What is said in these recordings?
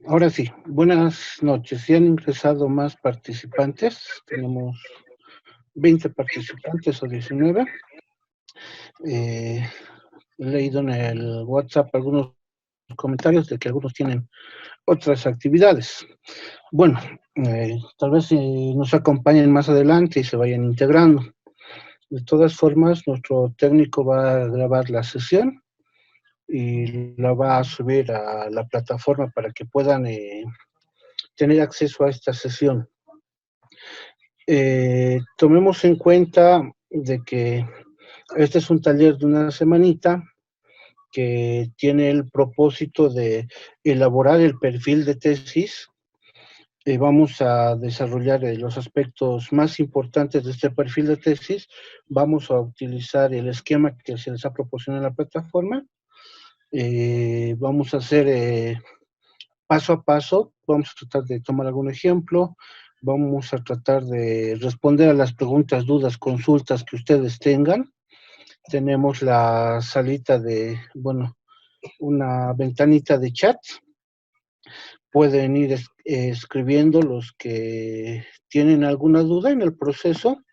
Ahora sí, buenas noches. Si han ingresado más participantes, tenemos 20 participantes o 19. He leído en el WhatsApp algunos comentarios de que algunos tienen otras actividades. Bueno, tal vez nos acompañen más adelante y se vayan integrando. De todas formas, nuestro técnico va a grabar la sesión y la va a subir a la plataforma para que puedan tener acceso a esta sesión. Tomemos en cuenta de que este es un taller de una semanita que tiene el propósito de elaborar el perfil de tesis. Vamos a desarrollar los aspectos más importantes de este perfil de tesis. Vamos a utilizar el esquema que se les ha proporcionado en la plataforma. Vamos a hacer paso a paso, vamos a tratar de tomar algún ejemplo, vamos a tratar de responder a las preguntas, dudas, consultas que ustedes tengan. Tenemos la salita de, bueno, una ventanita de chat. Pueden ir escribiendo los que tienen alguna duda en el proceso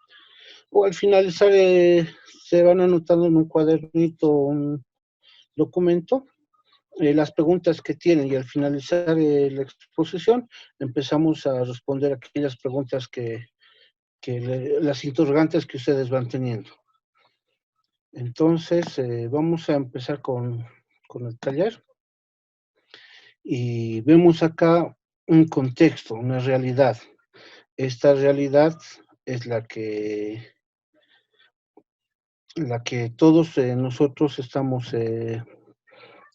o al finalizar se van anotando en un cuadernito, un documento las preguntas que tienen y al finalizar la exposición empezamos a responder aquellas preguntas las interrogantes que ustedes van teniendo. Entonces, vamos a empezar con el taller y vemos acá un contexto, una realidad. Esta realidad es la que todos nosotros estamos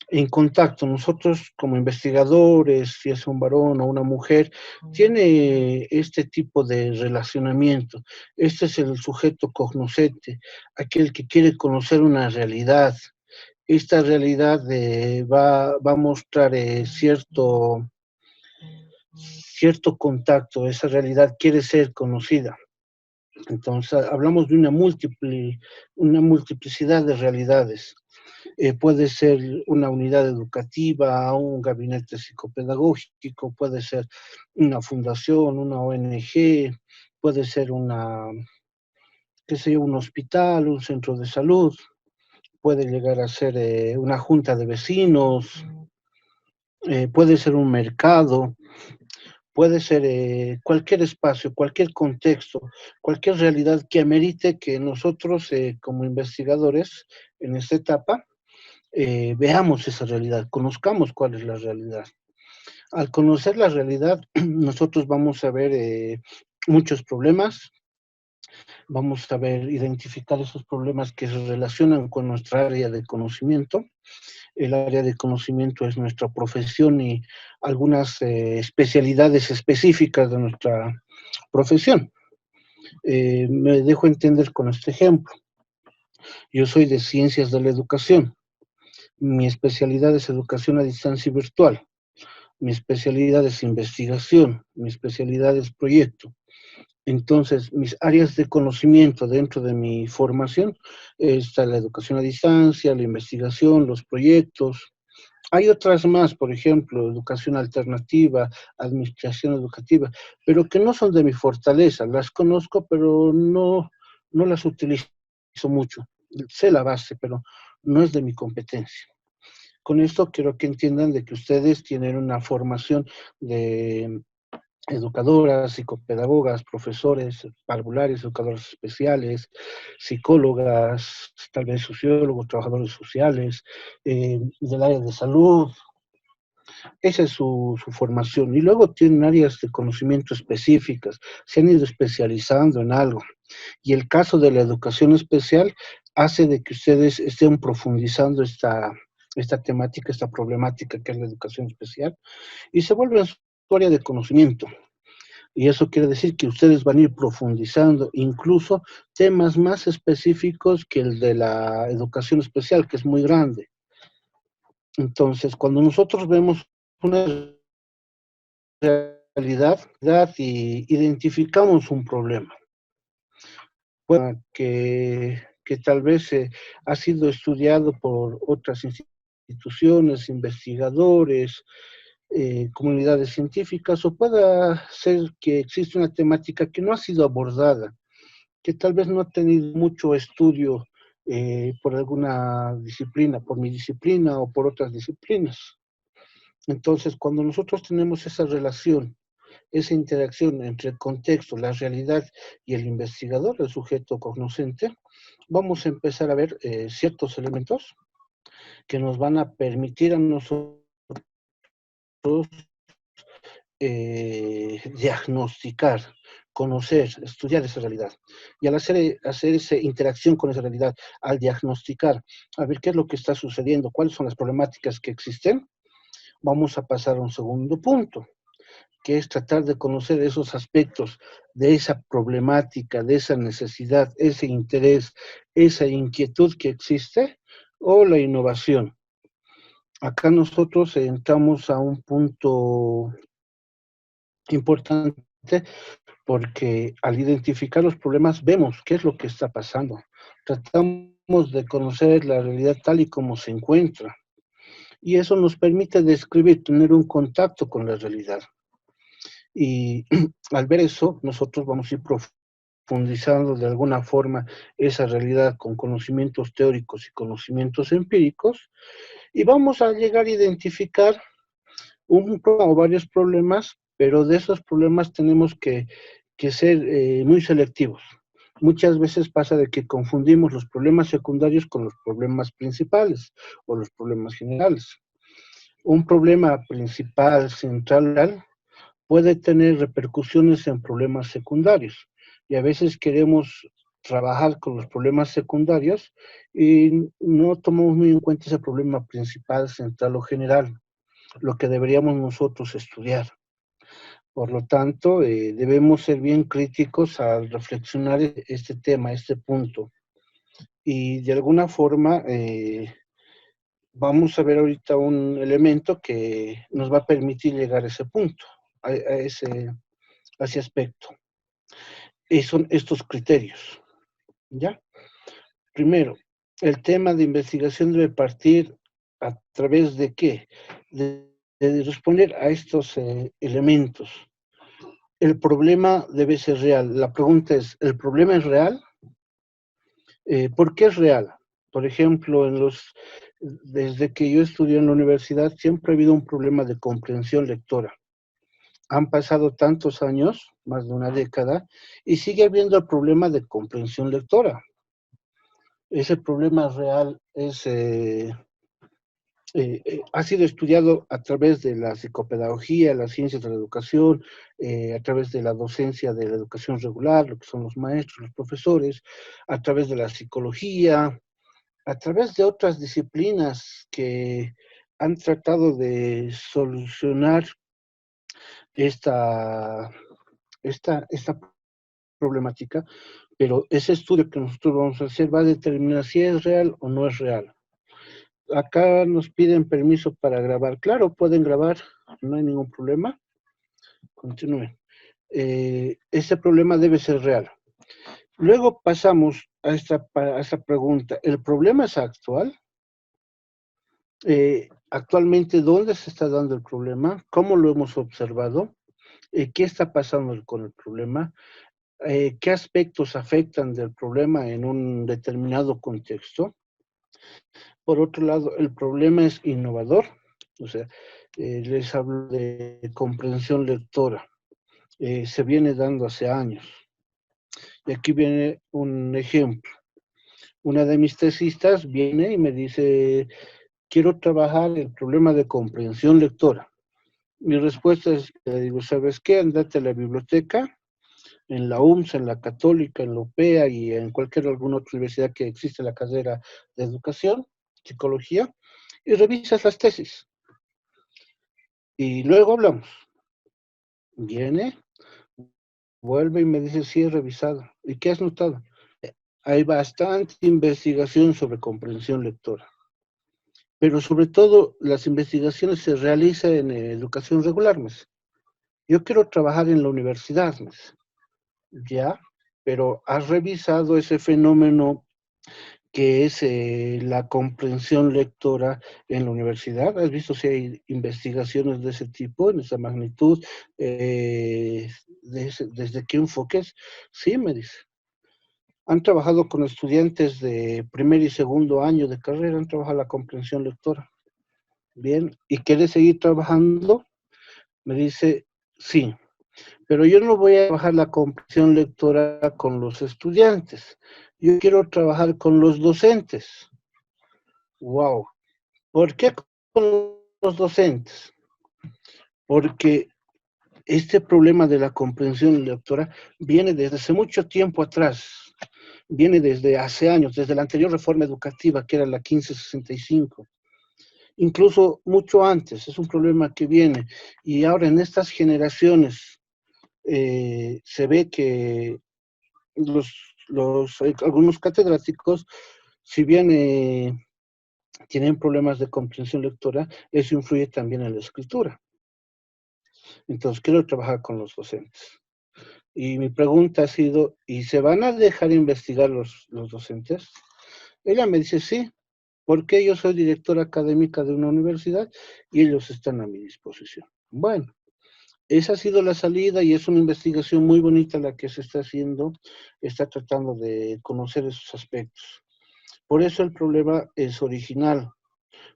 en contacto. Nosotros como investigadores, si es un varón o una mujer, tiene este tipo de relacionamiento. Este es el sujeto cognoscente, aquel que quiere conocer una realidad. Esta realidad va a mostrar cierto contacto, esa realidad quiere ser conocida. Entonces, hablamos de una multiplicidad de realidades. Puede ser una unidad educativa, un gabinete psicopedagógico, puede ser una fundación, una ONG, puede ser qué sé yo, un hospital, un centro de salud, puede llegar a ser una junta de vecinos, puede ser un mercado, puede ser cualquier espacio, cualquier contexto, cualquier realidad que amerite que nosotros como investigadores en esta etapa veamos esa realidad, conozcamos cuál es la realidad. Al conocer la realidad, nosotros vamos a ver muchos problemas, vamos a ver, identificar esos problemas que se relacionan con nuestra área de conocimiento. El área de conocimiento es nuestra profesión y algunas especialidades específicas de nuestra profesión. Me dejo entender con este ejemplo. Yo soy de ciencias de la educación. Mi especialidad es educación a distancia y virtual. Mi especialidad es investigación, mi especialidad es proyecto. Entonces, mis áreas de conocimiento dentro de mi formación está la educación a distancia, la investigación, los proyectos. Hay otras más, por ejemplo, educación alternativa, administración educativa, pero que no son de mi fortaleza. Las conozco, pero no las utilizo mucho. Sé la base, pero no es de mi competencia. Con esto quiero que entiendan de que ustedes tienen una formación de educadoras, psicopedagogas, profesores, parvularios, educadores especiales, psicólogas, tal vez sociólogos, trabajadores sociales, del área de salud. Esa es su formación. Y luego tienen áreas de conocimiento específicas, se han ido especializando en algo. Y el caso de la educación especial hace de que ustedes estén profundizando esta temática, esta problemática que es la educación especial, y se vuelve su área de conocimiento. Y eso quiere decir que ustedes van a ir profundizando incluso temas más específicos que el de la educación especial, que es muy grande. Entonces, cuando nosotros vemos una realidad y identificamos un problema, bueno, que tal vez ha sido estudiado por otras instituciones, investigadores, comunidades científicas, o pueda ser que existe una temática que no ha sido abordada, que tal vez no ha tenido mucho estudio por alguna disciplina, por mi disciplina o por otras disciplinas. Entonces, cuando nosotros tenemos esa relación, esa interacción entre el contexto, la realidad y el investigador, el sujeto cognoscente, vamos a empezar a ver ciertos elementos que nos van a permitir a nosotros diagnosticar, conocer, estudiar esa realidad. Y al hacer esa interacción con esa realidad, al diagnosticar, a ver qué es lo que está sucediendo, cuáles son las problemáticas que existen, vamos a pasar a un segundo punto, que es tratar de conocer esos aspectos de esa problemática, de esa necesidad, ese interés, esa inquietud que existe, o la innovación. Acá nosotros entramos a un punto importante porque al identificar los problemas vemos qué es lo que está pasando. Tratamos de conocer la realidad tal y como se encuentra. Y eso nos permite describir, tener un contacto con la realidad. Y al ver eso, nosotros vamos a ir profundizando de alguna forma esa realidad con conocimientos teóricos y conocimientos empíricos, y vamos a llegar a identificar un o varios problemas, pero de esos problemas tenemos que ser muy selectivos. Muchas veces pasa de que confundimos los problemas secundarios con los problemas principales o los problemas generales. Un problema principal, central, puede tener repercusiones en problemas secundarios. Y a veces queremos trabajar con los problemas secundarios y no tomamos muy en cuenta ese problema principal, central o general, lo que deberíamos nosotros estudiar. Por lo tanto, debemos ser bien críticos al reflexionar este tema, este punto. Y de alguna forma, vamos a ver ahorita un elemento que nos va a permitir llegar a ese punto, a ese aspecto. Y son estos criterios, ¿ya? Primero, el tema de investigación debe partir a través de qué? De responder a estos elementos. El problema debe ser real. La pregunta es, ¿el problema es real? ¿Por qué es real? Por ejemplo, desde que yo estudié en la universidad siempre ha habido un problema de comprensión lectora. Han pasado tantos años, más de una década, y sigue habiendo el problema de comprensión lectora. Ese problema real ha sido estudiado a través de la psicopedagogía, las ciencias de la educación, a través de la docencia de la educación regular, lo que son los maestros, los profesores, a través de la psicología, a través de otras disciplinas que han tratado de solucionar esta, esta problemática, pero ese estudio que nosotros vamos a hacer va a determinar si es real o no es real. Acá nos piden permiso para grabar. Claro, pueden grabar, no hay ningún problema. Continúen. Ese problema debe ser real. Luego pasamos a esta pregunta. ¿El problema es actual? Actualmente, ¿dónde se está dando el problema? ¿Cómo lo hemos observado? ¿Qué está pasando con el problema? ¿Qué aspectos afectan del problema en un determinado contexto? Por otro lado, el problema es innovador, o sea, les hablo de comprensión lectora, se viene dando hace años. Y aquí viene un ejemplo. Una de mis tesistas viene y me dice, quiero trabajar el problema de comprensión lectora. Mi respuesta es, le digo, ¿sabes qué? Andate a la biblioteca, en la UMS, en la Católica, en la UPEA y en cualquier alguna otra universidad que existe la carrera de educación, psicología, y revisas las tesis. Y luego hablamos. Viene, vuelve y me dice, sí, he revisado. ¿Y qué has notado? Hay bastante investigación sobre comprensión lectora. Pero sobre todo, las investigaciones se realizan en educación regular, mes. Yo quiero trabajar en la universidad, mes. Ya, pero has revisado ese fenómeno que es la comprensión lectora en la universidad. ¿Has visto si hay investigaciones de ese tipo, en esa magnitud? ¿Desde qué enfoques? Sí, me dice. Han trabajado con estudiantes de primer y segundo año de carrera, han trabajado la comprensión lectora. Bien, ¿y quiere seguir trabajando? Me dice, sí, pero yo no voy a trabajar la comprensión lectora con los estudiantes. Yo quiero trabajar con los docentes. Wow. ¿Por qué con los docentes? Porque este problema de la comprensión lectora viene desde hace mucho tiempo atrás, viene desde hace años, desde la anterior reforma educativa, que era la 1565, incluso mucho antes, es un problema que viene. Y ahora en estas generaciones se ve que algunos catedráticos, si bien tienen problemas de comprensión lectora, eso influye también en la escritura. Entonces, quiero trabajar con los docentes. Y mi pregunta ha sido, ¿y se van a dejar investigar los docentes? Ella me dice, sí, porque yo soy directora académica de una universidad y ellos están a mi disposición. Bueno, esa ha sido la salida y es una investigación muy bonita la que se está haciendo, está tratando de conocer esos aspectos. Por eso el problema es original.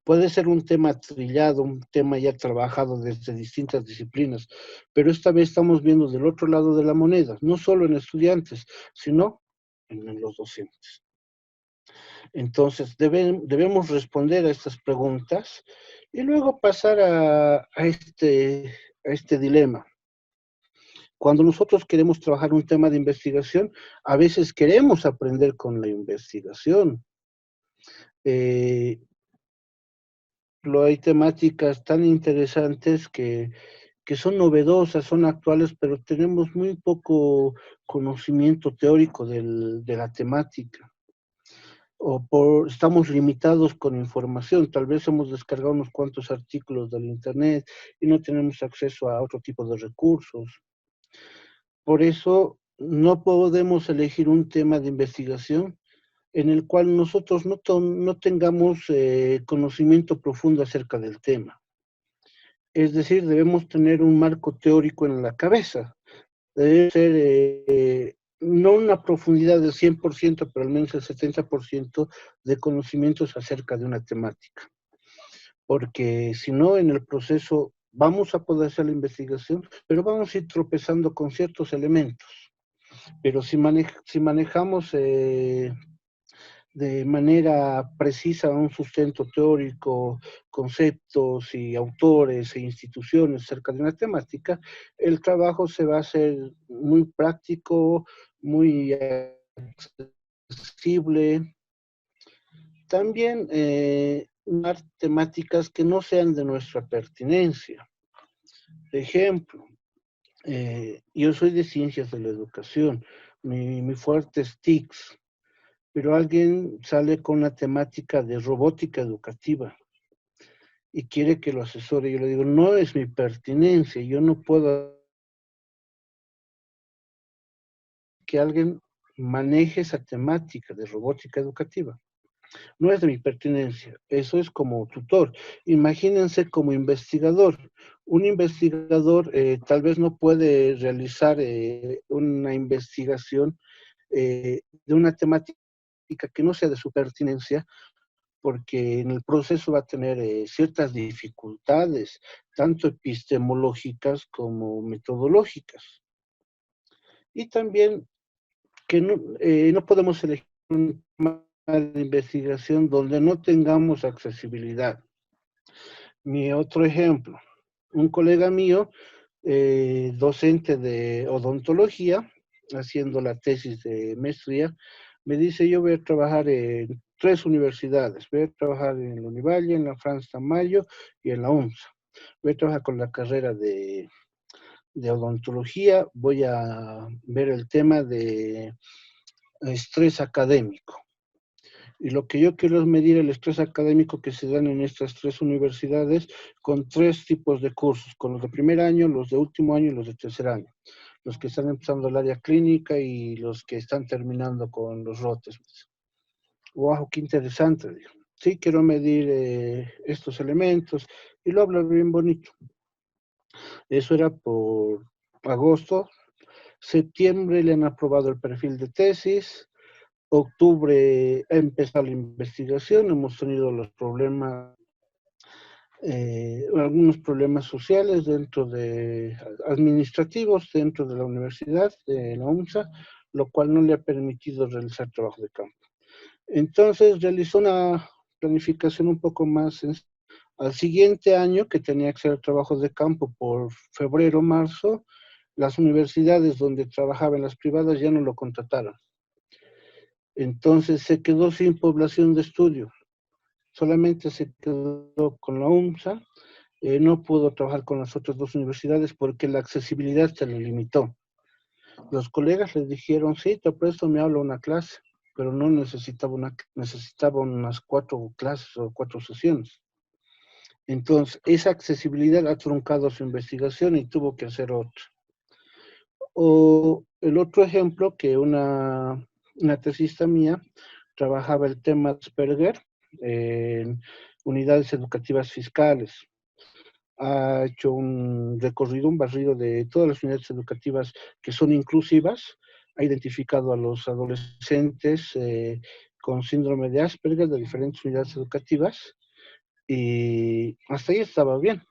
Puede ser un tema trillado, un tema ya trabajado desde distintas disciplinas, pero esta vez estamos viendo del otro lado de la moneda, no solo en estudiantes, sino en los docentes. Entonces, debemos responder a estas preguntas y luego pasar a este dilema. Cuando nosotros queremos trabajar un tema de investigación, a veces queremos aprender con la investigación. Eh, hay temáticas tan interesantes que son novedosas, son actuales, pero tenemos muy poco conocimiento teórico de la temática. Estamos limitados con información, tal vez hemos descargado unos cuantos artículos del Internet y no tenemos acceso a otro tipo de recursos. Por eso no podemos elegir un tema de investigación en el cual nosotros no tengamos conocimiento profundo acerca del tema. Es decir, debemos tener un marco teórico en la cabeza. Debe ser no una profundidad del 100%, pero al menos el 70% de conocimientos acerca de una temática. Porque si no, en el proceso vamos a poder hacer la investigación, pero vamos a ir tropezando con ciertos elementos. Pero si manejamos de manera precisa un sustento teórico, conceptos y autores e instituciones cerca de una temática, el trabajo se va a hacer muy práctico, muy accesible. También temáticas que no sean de nuestra pertinencia. Ejemplo, yo soy de ciencias de la educación, mi fuerte es TICS, pero alguien sale con la temática de robótica educativa y quiere que lo asesore. Yo le digo, no es mi pertinencia, yo no puedo que alguien maneje esa temática de robótica educativa. No es de mi pertinencia, eso es como tutor. Imagínense como investigador. Un investigador tal vez no puede realizar una investigación de una temática que no sea de su pertinencia, porque en el proceso va a tener ciertas dificultades, tanto epistemológicas como metodológicas. Y también que no podemos elegir un tema de investigación donde no tengamos accesibilidad. Mi otro ejemplo, un colega mío, docente de odontología, haciendo la tesis de maestría, me dice, yo voy a trabajar en 3 universidades, voy a trabajar en la Univalle, en la Franz Tamayo y en la UNSA. Voy a trabajar con la carrera de odontología, voy a ver el tema de estrés académico. Y lo que yo quiero es medir el estrés académico que se dan en estas 3 universidades con 3 tipos de cursos, con los de primer año, los de último año y los de tercer año. Los que están empezando el área clínica y los que están terminando con los rotes. Wow, qué interesante. Dijo. Sí, quiero medir estos elementos y lo habla bien bonito. Eso era por agosto. Septiembre le han aprobado el perfil de tesis. Octubre ha empezado la investigación. Hemos tenido los problemas, algunos problemas sociales dentro de administrativos dentro de la universidad, de la UNSA, lo cual no le ha permitido realizar trabajo de campo. Entonces realizó una planificación un poco más sencilla. Al siguiente año, que tenía que hacer trabajos de campo por febrero, marzo, las universidades donde trabajaba en las privadas ya no lo contrataron. Entonces se quedó sin población de estudio. Solamente se quedó con la UNSA. No pudo trabajar con las otras dos universidades porque la accesibilidad se le limitó. Los colegas les dijeron, sí, te presto, me hablo una clase, pero no necesitaba unas 4 clases o 4 sesiones. Entonces, esa accesibilidad ha truncado su investigación y tuvo que hacer otra. O el otro ejemplo, que una tesista mía trabajaba el tema de Asperger en unidades educativas fiscales. Ha hecho un recorrido, un barrido de todas las unidades educativas que son inclusivas, ha identificado a los adolescentes con síndrome de Asperger de diferentes unidades educativas y hasta ahí estaba bien.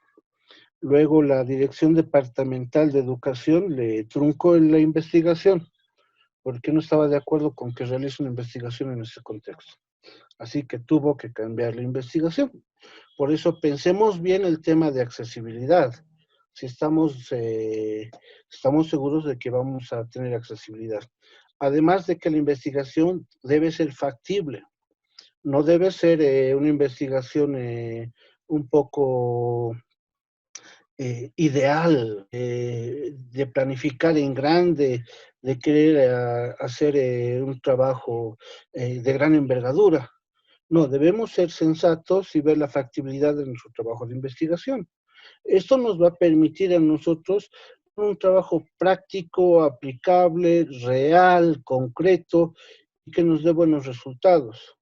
Luego la Dirección Departamental de Educación le truncó en la investigación porque no estaba de acuerdo con que realice una investigación en ese contexto. Así que tuvo que cambiar la investigación. Por eso pensemos bien el tema de accesibilidad. Si estamos seguros de que vamos a tener accesibilidad. Además de que la investigación debe ser factible. No debe ser una investigación un poco ideal, de planificar en grande, de querer hacer un trabajo de gran envergadura. No, debemos ser sensatos y ver la factibilidad de nuestro trabajo de investigación. Esto nos va a permitir a nosotros un trabajo práctico, aplicable, real, concreto y que nos dé buenos resultados.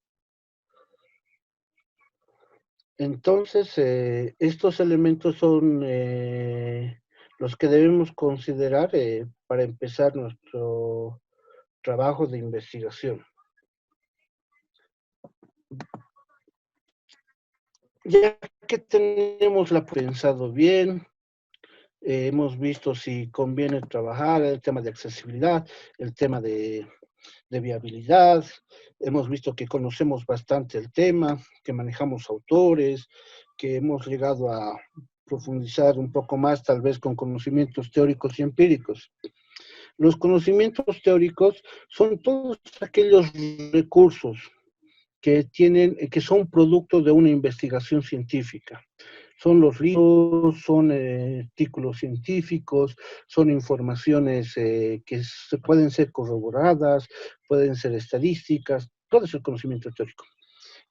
Entonces, estos elementos son los que debemos considerar para empezar nuestro trabajo de investigación. Ya que tenemos la pensado bien, hemos visto si conviene trabajar el tema de accesibilidad, el tema de viabilidad, hemos visto que conocemos bastante el tema, que manejamos autores, que hemos llegado a profundizar un poco más, tal vez con conocimientos teóricos y empíricos. Los conocimientos teóricos son todos aquellos recursos que son producto de una investigación científica. Son los libros, son artículos científicos, son informaciones que pueden ser corroboradas, pueden ser estadísticas, todo es el conocimiento teórico.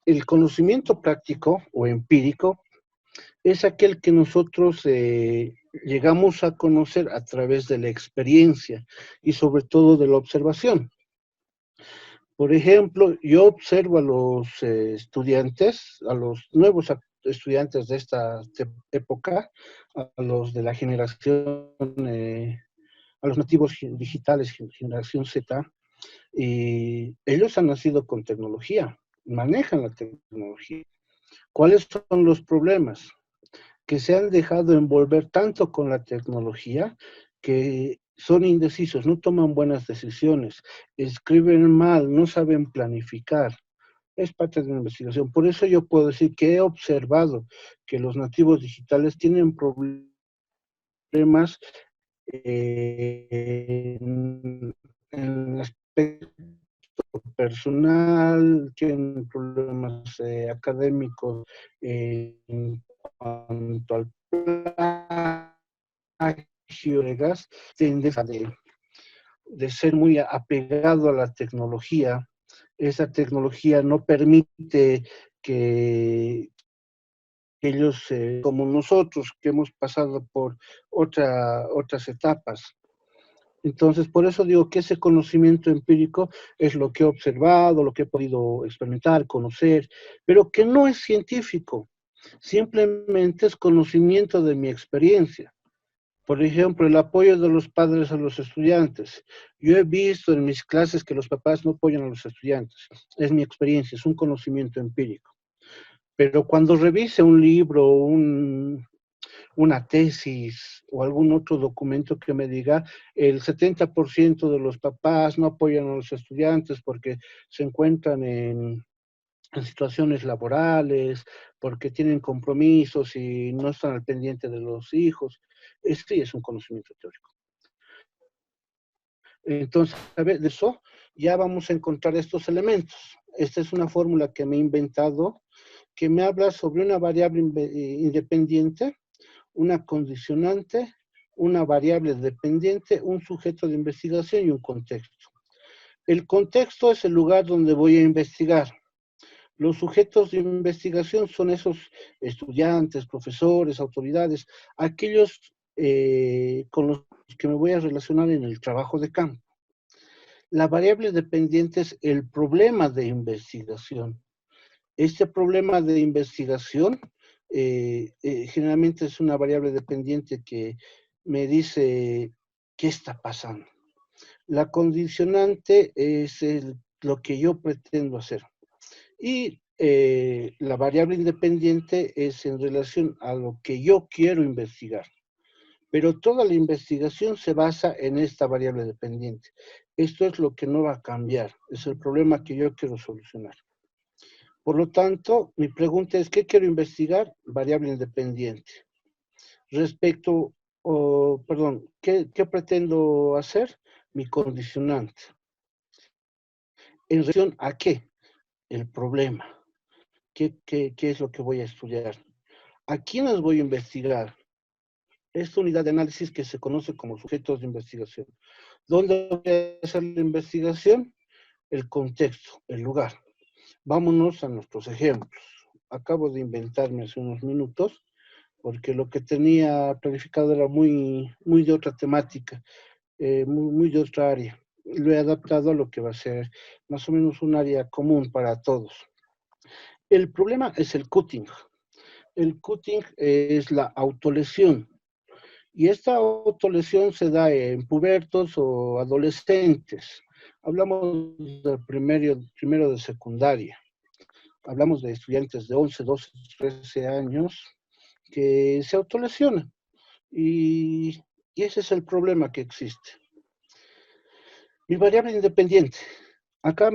El conocimiento práctico o empírico es aquel que nosotros llegamos a conocer a través de la experiencia y sobre todo de la observación. Por ejemplo, yo observo a los estudiantes, a los nuevos estudiantes de esta época, a los de la generación, a los nativos digitales, generación Z, y ellos han nacido con tecnología, manejan la tecnología. ¿Cuáles son los problemas? Que se han dejado envolver tanto con la tecnología que son indecisos, no toman buenas decisiones, escriben mal, no saben planificar. Es parte de la investigación. Por eso yo puedo decir que he observado que los nativos digitales tienen problemas en el aspecto personal, tienen problemas académicos en cuanto al plagio de gas, tienden de ser muy apegado a la tecnología. Esa tecnología no permite que ellos, como nosotros, que hemos pasado por otras etapas. Entonces, por eso digo que ese conocimiento empírico es lo que he observado, lo que he podido experimentar, conocer, pero que no es científico, simplemente es conocimiento de mi experiencia. Por ejemplo, el apoyo de los padres a los estudiantes. Yo he visto en mis clases que los papás no apoyan a los estudiantes. Es mi experiencia, es un conocimiento empírico. Pero cuando revise un libro, una tesis o algún otro documento que me diga el 70% de los papás no apoyan a los estudiantes porque se encuentran en situaciones laborales, porque tienen compromisos y no están al pendiente de los hijos. Este es un conocimiento teórico. Entonces, a ver, de eso ya vamos a encontrar estos elementos. Esta es una fórmula que me he inventado que me habla sobre una variable independiente, una condicionante, una variable dependiente, un sujeto de investigación y un contexto. El contexto es el lugar donde voy a investigar. Los sujetos de investigación son esos estudiantes, profesores, autoridades, aquellos con los que me voy a relacionar en el trabajo de campo. La variable dependiente es el problema de investigación. Este problema de investigación generalmente es una variable dependiente que me dice qué está pasando. La condicionante es lo que yo pretendo hacer. Y la variable independiente es en relación a lo que yo quiero investigar. Pero toda la investigación se basa en esta variable dependiente. Esto es lo que no va a cambiar. Es el problema que yo quiero solucionar. Por lo tanto, mi pregunta es, ¿qué quiero investigar? Variable independiente. Respecto, ¿qué pretendo hacer? Mi condicionante. ¿En relación a qué? El problema. ¿Qué es lo que voy a estudiar? ¿A quiénes voy a investigar? Esta unidad de análisis que se conoce como sujetos de investigación. ¿Dónde voy a hacer la investigación? El contexto, el lugar. Vámonos a nuestros ejemplos. Acabo de inventarme hace unos minutos, porque lo que tenía planificado era muy de otra temática, muy de otra área. Lo he adaptado a lo que va a ser más o menos un área común para todos. El problema es el cutting. El cutting es la autolesión. Y esta autolesión se da en pubertos o adolescentes. Hablamos del primero de secundaria. Hablamos de estudiantes de 11, 12, 13 años que se autolesionan. Y ese es el problema que existe. Mi variable independiente. Acá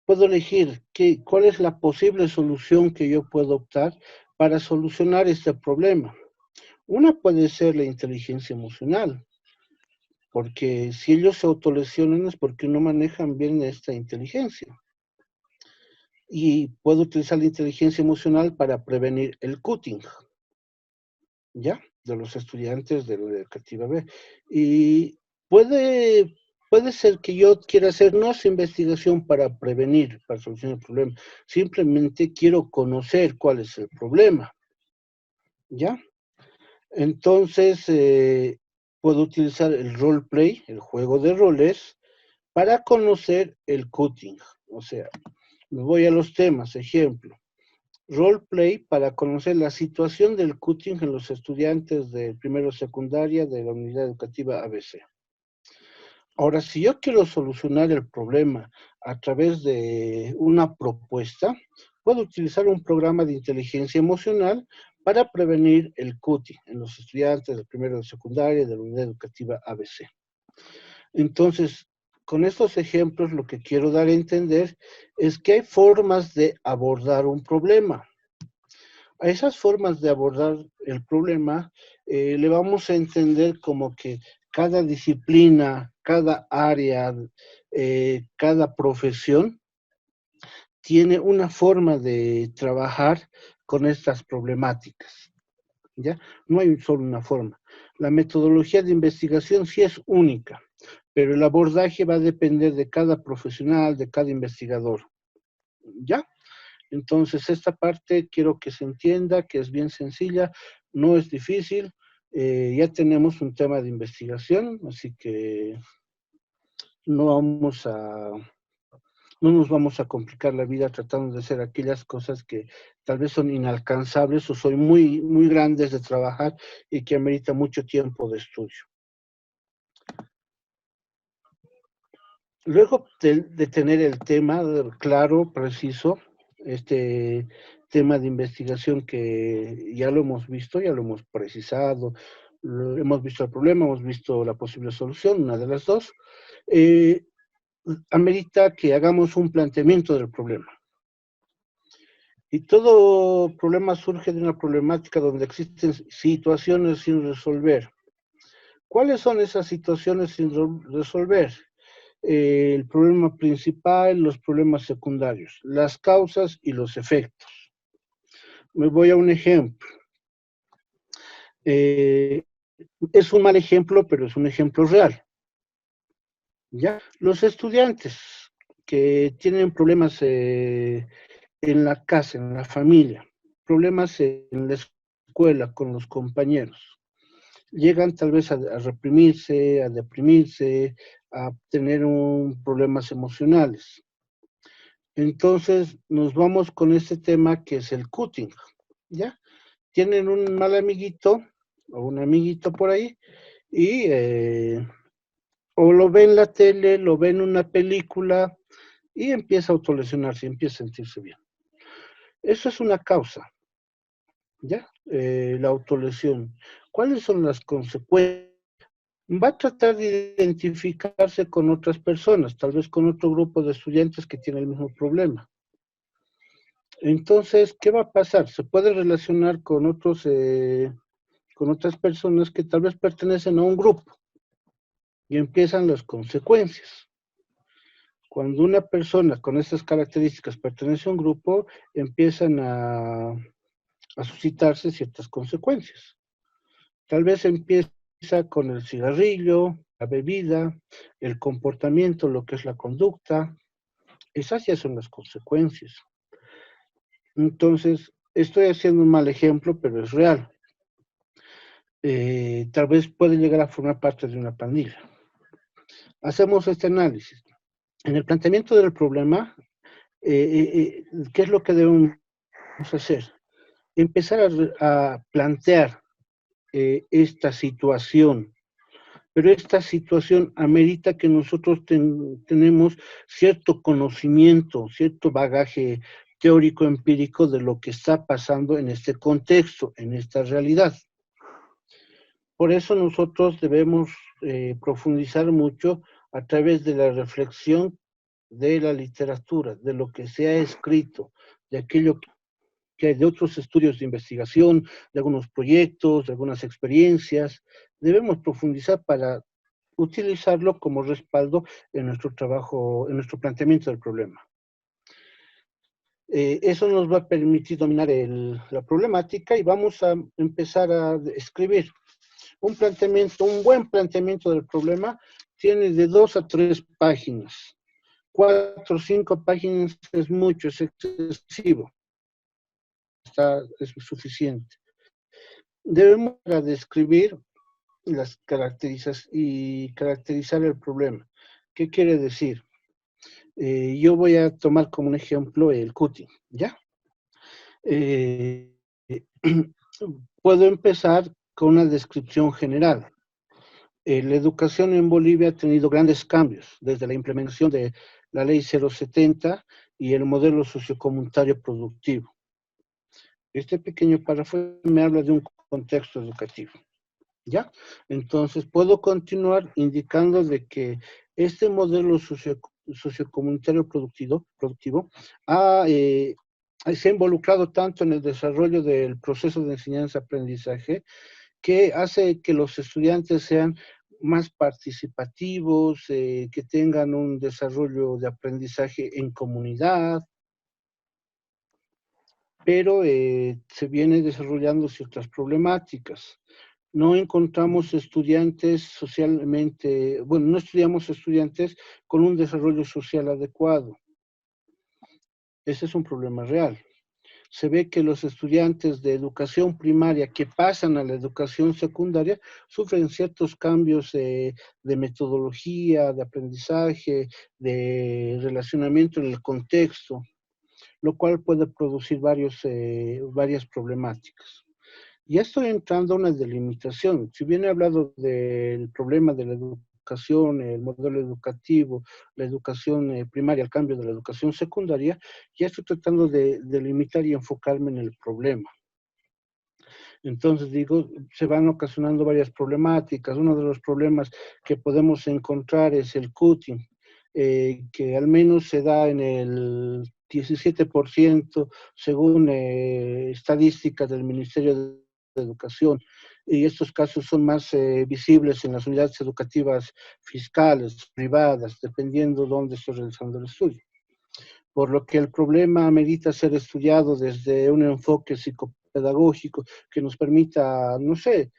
puedo elegir cuál es la posible solución que yo puedo optar para solucionar este problema. Una puede ser la inteligencia emocional, porque si ellos se autolesionan es porque no manejan bien esta inteligencia. Y puedo utilizar la inteligencia emocional para prevenir el cutting, ¿ya? De los estudiantes de la educativa B. Y puede ser que yo quiera hacer no es investigación para prevenir, para solucionar el problema. Simplemente quiero conocer cuál es el problema, ¿ya? Entonces, puedo utilizar el roleplay, el juego de roles, para conocer el cutting. O sea, me voy a los temas, ejemplo. Roleplay para conocer la situación del cutting en los estudiantes de primero secundaria de la unidad educativa ABC. Ahora, si yo quiero solucionar el problema a través de una propuesta, puedo utilizar un programa de inteligencia emocional para prevenir el cutting en los estudiantes de primero de secundaria de la unidad educativa ABC. Entonces, con estos ejemplos lo que quiero dar a entender es que hay formas de abordar un problema. A esas formas de abordar el problema le vamos a entender como que cada disciplina, cada área, cada profesión tiene una forma de trabajar con estas problemáticas, ¿ya? No hay solo una forma. La metodología de investigación sí es única, pero el abordaje va a depender de cada profesional, de cada investigador, ¿ya? Entonces, esta parte quiero que se entienda que es bien sencilla, no es difícil, ya tenemos un tema de investigación, así que no vamos a, no nos vamos a complicar la vida tratando de hacer aquellas cosas que tal vez son inalcanzables o son muy, muy grandes de trabajar y que amerita mucho tiempo de estudio. Luego de tener el tema claro, preciso, este tema de investigación que ya lo hemos visto, ya lo hemos precisado, hemos visto el problema, hemos visto la posible solución, una de las dos, eh, amerita que hagamos un planteamiento del problema. Y todo problema surge de una problemática donde existen situaciones sin resolver. ¿Cuáles son esas situaciones sin resolver? El problema principal, los problemas secundarios, las causas y los efectos. Me voy a un ejemplo. Es un mal ejemplo, pero es un ejemplo real. ¿Ya? Los estudiantes que tienen problemas en la casa, en la familia, problemas en la escuela, con los compañeros, llegan tal vez a reprimirse, a deprimirse, a tener problemas emocionales. Entonces nos vamos con este tema que es el cutting, ¿ya? Tienen un mal amiguito o un amiguito por ahí y o lo ven en la tele, lo ven en una película y empieza a autolesionarse, empieza a sentirse bien. Eso es una causa, ¿ya? La autolesión. ¿Cuáles son las consecuencias? Va a tratar de identificarse con otras personas, tal vez con otro grupo de estudiantes que tiene el mismo problema. Entonces, ¿qué va a pasar? Se puede relacionar con con otras personas que tal vez pertenecen a un grupo y empiezan las consecuencias. Cuando una persona con estas características pertenece a un grupo, empiezan a suscitarse ciertas consecuencias. Tal vez empieza con el cigarrillo, la bebida, el comportamiento, lo que es la conducta. Esas ya son las consecuencias. Entonces, estoy haciendo un mal ejemplo, pero es real. Tal vez puede llegar a formar parte de una pandilla. Hacemos este análisis. En el planteamiento del problema, ¿qué es lo que debemos hacer? Empezar a plantear esta situación, pero esta situación amerita que nosotros tenemos cierto conocimiento, cierto bagaje teórico empírico de lo que está pasando en este contexto, en esta realidad. Por eso nosotros debemos profundizar mucho a través de la reflexión de la literatura, de lo que se ha escrito, de aquello que hay de otros estudios de investigación, de algunos proyectos, de algunas experiencias. Debemos profundizar para utilizarlo como respaldo en nuestro trabajo, en nuestro planteamiento del problema. Eso nos va a permitir dominar la problemática y vamos a empezar a escribir un buen planteamiento del problema tiene de 2 a 3 páginas. 4 o 5 páginas es mucho, es excesivo. Es suficiente. Debemos describir las características y caracterizar el problema. ¿Qué quiere decir? Yo voy a tomar como un ejemplo el cutting, ¿ya? Puedo empezar con una descripción general. La educación en Bolivia ha tenido grandes cambios desde la implementación de la ley 070 y el modelo sociocomunitario productivo. Este pequeño párrafo me habla de un contexto educativo, ¿ya? Entonces puedo continuar indicando de que este modelo sociocomunitario productivo se ha involucrado tanto en el desarrollo del proceso de enseñanza-aprendizaje que hace que los estudiantes sean más participativos, que tengan un desarrollo de aprendizaje en comunidad, pero se vienen desarrollando ciertas problemáticas. No encontramos estudiantes socialmente, bueno, no estudiamos estudiantes con un desarrollo social adecuado. Ese es un problema real. se ve que los estudiantes de educación primaria que pasan a la educación secundaria sufren ciertos cambios de metodología, de aprendizaje, de relacionamiento en el contexto, lo cual puede producir varias problemáticas. Ya estoy entrando a una delimitación. Si bien he hablado del problema de la educación, el modelo educativo, la educación primaria, el cambio de la educación secundaria, ya estoy tratando de delimitar y enfocarme en el problema. Entonces, digo, se van ocasionando varias problemáticas. Uno de los problemas que podemos encontrar es el cutting, que al menos se da en el 17% según estadísticas del Ministerio de Educación, y estos casos son más visibles en las unidades educativas fiscales, privadas, dependiendo de dónde estoy realizando el estudio. Por lo que el problema amerita ser estudiado desde un enfoque psicopedagógico que nos permita, no sé,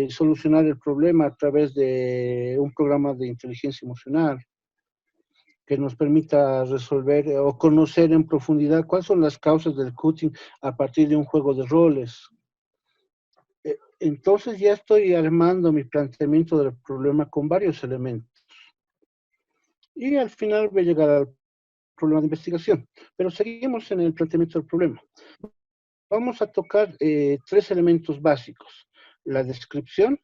solucionar el problema a través de un programa de inteligencia emocional, que nos permita resolver o conocer en profundidad cuáles son las causas del cutting a partir de un juego de roles. Entonces ya estoy armando mi planteamiento del problema con varios elementos. Y al final voy a llegar al problema de investigación. Pero seguimos en el planteamiento del problema. Vamos a tocar tres elementos básicos: la descripción,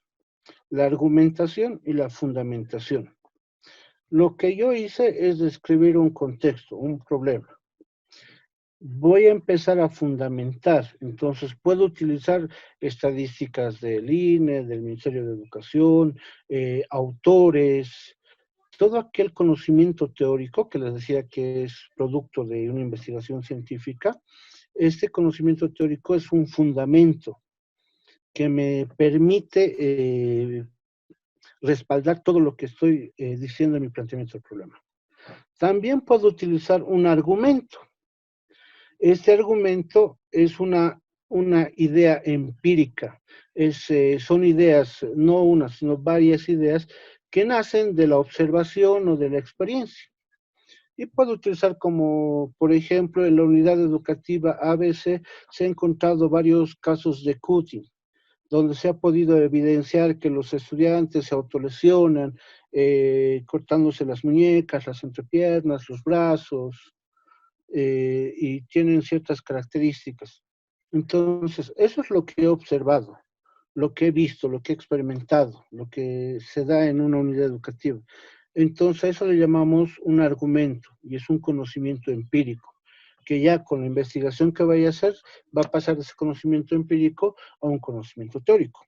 la argumentación y la fundamentación. Lo que yo hice es describir un contexto, un problema. Voy a empezar a fundamentar, entonces puedo utilizar estadísticas del INE, del Ministerio de Educación, autores, todo aquel conocimiento teórico que les decía que es producto de una investigación científica. Este conocimiento teórico es un fundamento que me permite respaldar todo lo que estoy diciendo en mi planteamiento del problema. También puedo utilizar un argumento. Este argumento es una idea empírica. Son ideas, no una, sino varias ideas que nacen de la observación o de la experiencia. Y puedo utilizar como, por ejemplo, en la unidad educativa ABC se han encontrado varios casos de cutting, donde se ha podido evidenciar que los estudiantes se autolesionan, cortándose las muñecas, las entrepiernas, los brazos, y tienen ciertas características. Entonces, eso es lo que he observado, lo que he visto, lo que he experimentado, lo que se da en una unidad educativa. Entonces, a eso le llamamos un argumento y es un conocimiento empírico, que ya con la investigación que vaya a hacer va a pasar de ese conocimiento empírico a un conocimiento teórico.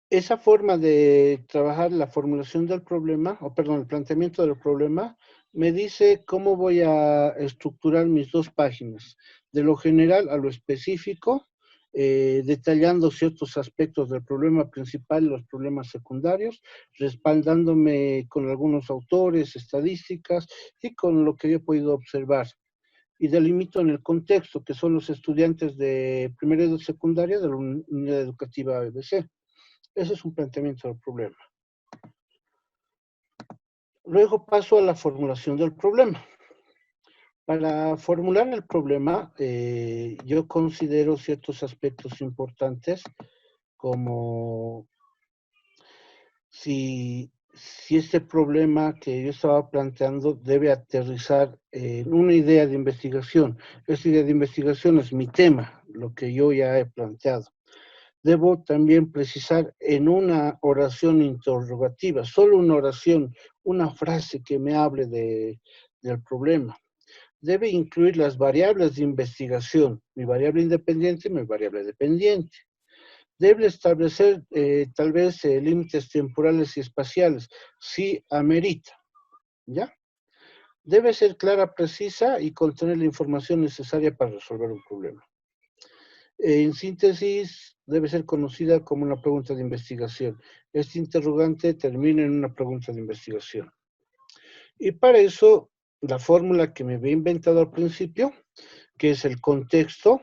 Esa forma de trabajar la formulación del problema, o perdón, el planteamiento del problema, me dice cómo voy a estructurar mis dos páginas, de lo general a lo específico, detallando ciertos aspectos del problema principal y los problemas secundarios, respaldándome con algunos autores, estadísticas y con lo que yo he podido observar. Y delimito en el contexto, que son los estudiantes de primera y secundaria de la unidad educativa ABC. Ese es un planteamiento del problema. Luego paso a la formulación del problema. Para formular el problema, yo considero ciertos aspectos importantes, como si este problema que yo estaba planteando debe aterrizar en una idea de investigación. Esta idea de investigación es mi tema, lo que yo ya he planteado. Debo también precisar en una oración interrogativa, solo una oración, una frase que me hable del problema. Debe incluir las variables de investigación, mi variable independiente y mi variable dependiente. Debe establecer tal vez límites temporales y espaciales, si amerita, ¿ya? Debe ser clara, precisa y contener la información necesaria para resolver un problema. En síntesis, debe ser conocida como una pregunta de investigación. Este interrogante termina en una pregunta de investigación. Y para eso, la fórmula que me había inventado al principio, que es el contexto,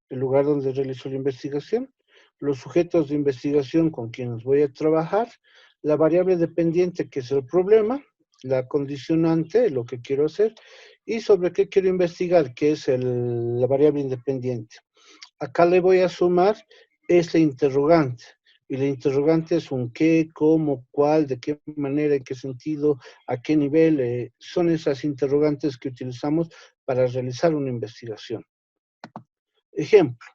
el lugar donde realizo la investigación, los sujetos de investigación con quienes voy a trabajar, la variable dependiente, que es el problema, la condicionante, lo que quiero hacer, ¿Y sobre qué quiero investigar? Que es la variable independiente. Acá le voy a sumar este interrogante. Y la interrogante es un qué, cómo, cuál, de qué manera, en qué sentido, a qué nivel. Son esas interrogantes que utilizamos para realizar una investigación. Ejemplo,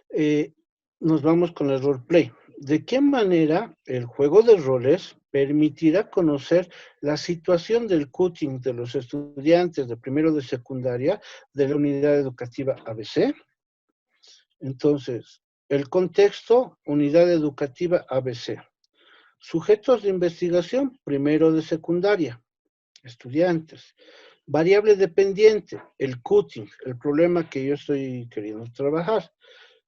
eh, nos vamos con el roleplay. ¿De qué manera el juego de roles permitirá conocer la situación del cutting de los estudiantes de primero de secundaria de la unidad educativa ABC? Entonces, el contexto, unidad educativa ABC. Sujetos de investigación, primero de secundaria, estudiantes. Variable dependiente, el cutting, el problema que yo estoy queriendo trabajar.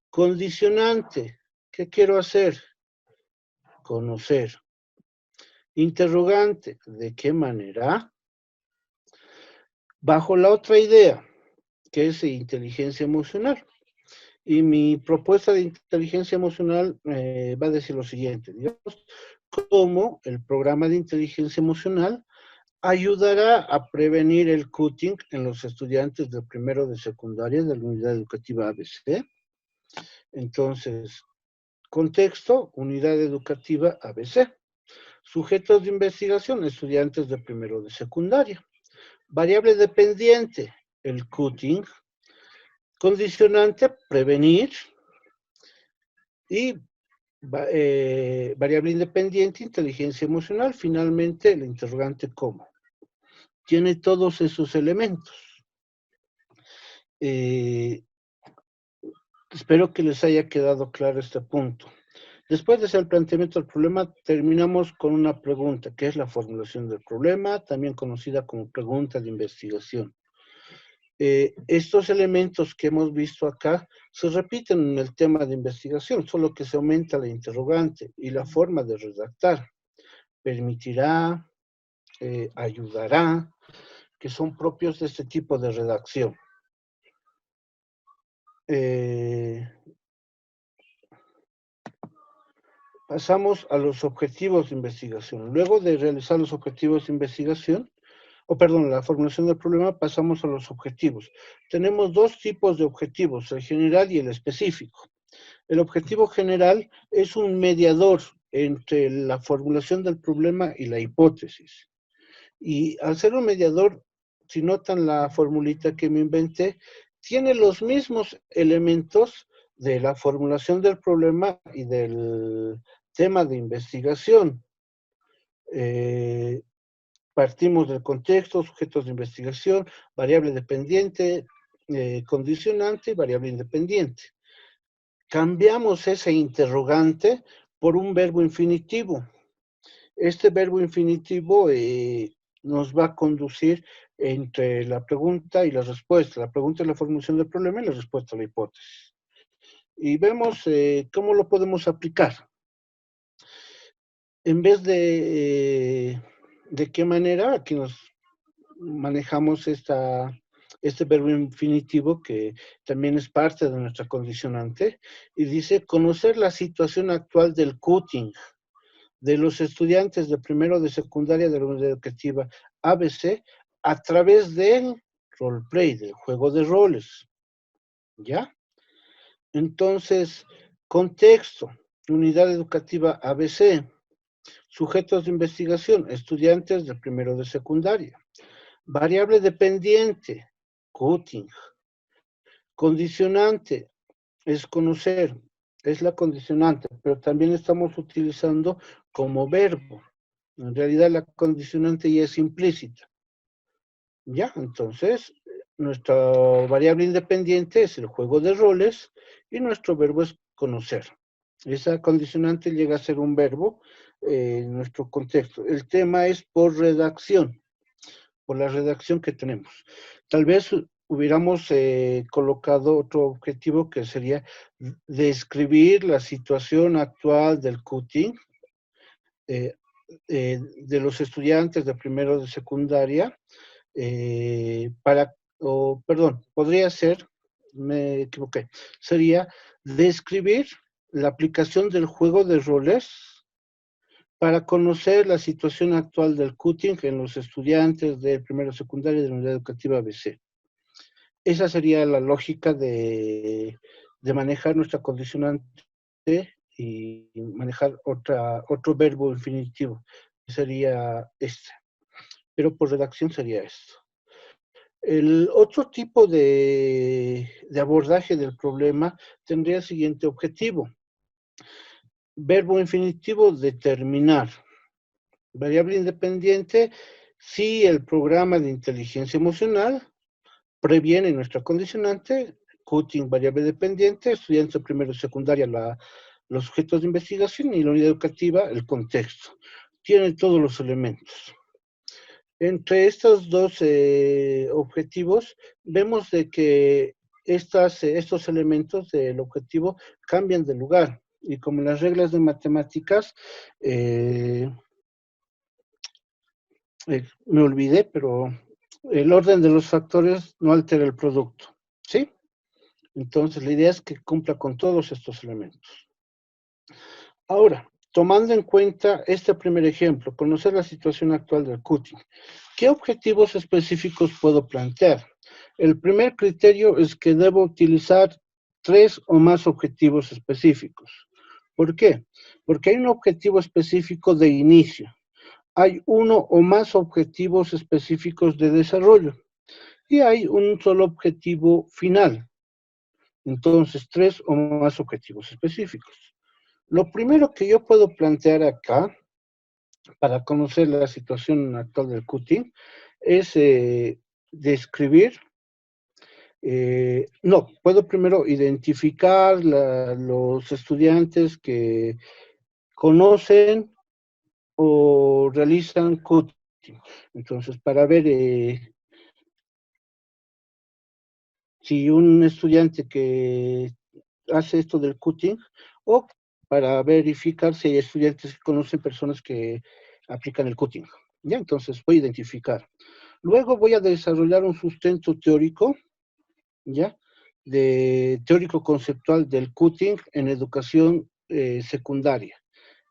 Condicionante, ¿qué quiero hacer? Conocer. Interrogante, ¿de qué manera? Bajo la otra idea, que es inteligencia emocional. Y mi propuesta de inteligencia emocional va a decir lo siguiente, digamos, cómo el programa de inteligencia emocional ayudará a prevenir el cutting en los estudiantes de primero de secundaria de la unidad educativa ABC. Entonces, contexto, unidad educativa ABC. Sujetos de investigación, estudiantes de primero de secundaria. Variable dependiente, el cutting. Condicionante, prevenir. Y variable independiente, inteligencia emocional. Finalmente, el interrogante ¿cómo? Tiene todos esos elementos. Espero que les haya quedado claro este punto. Después de hacer el planteamiento del problema, terminamos con una pregunta, que es la formulación del problema, también conocida como pregunta de investigación. Estos elementos que hemos visto acá se repiten en el tema de investigación, solo que se aumenta la interrogante y la forma de redactar. Permitirá, ayudará, que son propios de este tipo de redacción. Pasamos a los objetivos de investigación. Luego de realizar los objetivos de investigación, la formulación del problema, pasamos a los objetivos. Tenemos dos tipos de objetivos, el general y el específico. El objetivo general es un mediador entre la formulación del problema y la hipótesis. Y al ser un mediador, si notan la formulita que me inventé, tiene los mismos elementos de la formulación del problema y del tema de investigación. Partimos del contexto, sujetos de investigación, variable dependiente, condicionante y variable independiente. Cambiamos ese interrogante por un verbo infinitivo. Este verbo infinitivo nos va a conducir entre la pregunta y la respuesta. La pregunta es la formulación del problema y la respuesta a la hipótesis. Y vemos cómo lo podemos aplicar. En vez de qué manera, aquí nos manejamos este verbo infinitivo que también es parte de nuestra condicionante y dice conocer la situación actual del cutting de los estudiantes de primero de secundaria de la unidad educativa ABC a través del roleplay, del juego de roles. ¿Ya? Entonces, contexto, unidad educativa ABC, sujetos de investigación, estudiantes de primero de secundaria. Variable dependiente, cutting. Condicionante, es conocer, es la condicionante, pero también estamos utilizando como verbo. En realidad la condicionante ya es implícita. Ya, entonces, nuestra variable independiente es el juego de roles y nuestro verbo es conocer. Esa condicionante llega a ser un verbo en nuestro contexto. El tema es por redacción, por la redacción que tenemos. Tal vez hubiéramos colocado otro objetivo que sería describir la situación actual del cutting de los estudiantes de primero de secundaria podría ser, me equivoqué, sería describir la aplicación del juego de roles para conocer la situación actual del cutting en los estudiantes del primero secundario de la unidad educativa ABC. Esa sería la lógica de manejar nuestra condicionante y manejar otro verbo infinitivo, que sería este, pero por redacción sería esto. El otro tipo de abordaje del problema tendría el siguiente objetivo. Verbo infinitivo, determinar. Variable independiente, si el programa de inteligencia emocional previene nuestra condicionante, cutting variable dependiente, estudiantes de primero y secundaria, los sujetos de investigación y la unidad educativa, el contexto. Tiene todos los elementos. Entre estos dos objetivos, vemos de que estos elementos del objetivo cambian de lugar. Y como las reglas de matemáticas, me olvidé, pero el orden de los factores no altera el producto, ¿sí? Entonces, la idea es que cumpla con todos estos elementos. Ahora, tomando en cuenta este primer ejemplo, conocer la situación actual del cutting, ¿qué objetivos específicos puedo plantear? El primer criterio es que debo utilizar 3 o más objetivos específicos. ¿Por qué? Porque hay un objetivo específico de inicio, hay uno o más objetivos específicos de desarrollo y hay un solo objetivo final. Entonces, 3 o más objetivos específicos. Lo primero que yo puedo plantear acá, para conocer la situación actual del cutting, es describir, no, puedo primero identificar los estudiantes que conocen o realizan cutting. Entonces, para ver si un estudiante que hace esto del cutting, o para verificar si hay estudiantes que conocen personas que aplican el cutting. ¿Ya? Entonces voy a identificar. Luego voy a desarrollar un sustento teórico, ¿ya? Teórico conceptual del cutting en educación secundaria.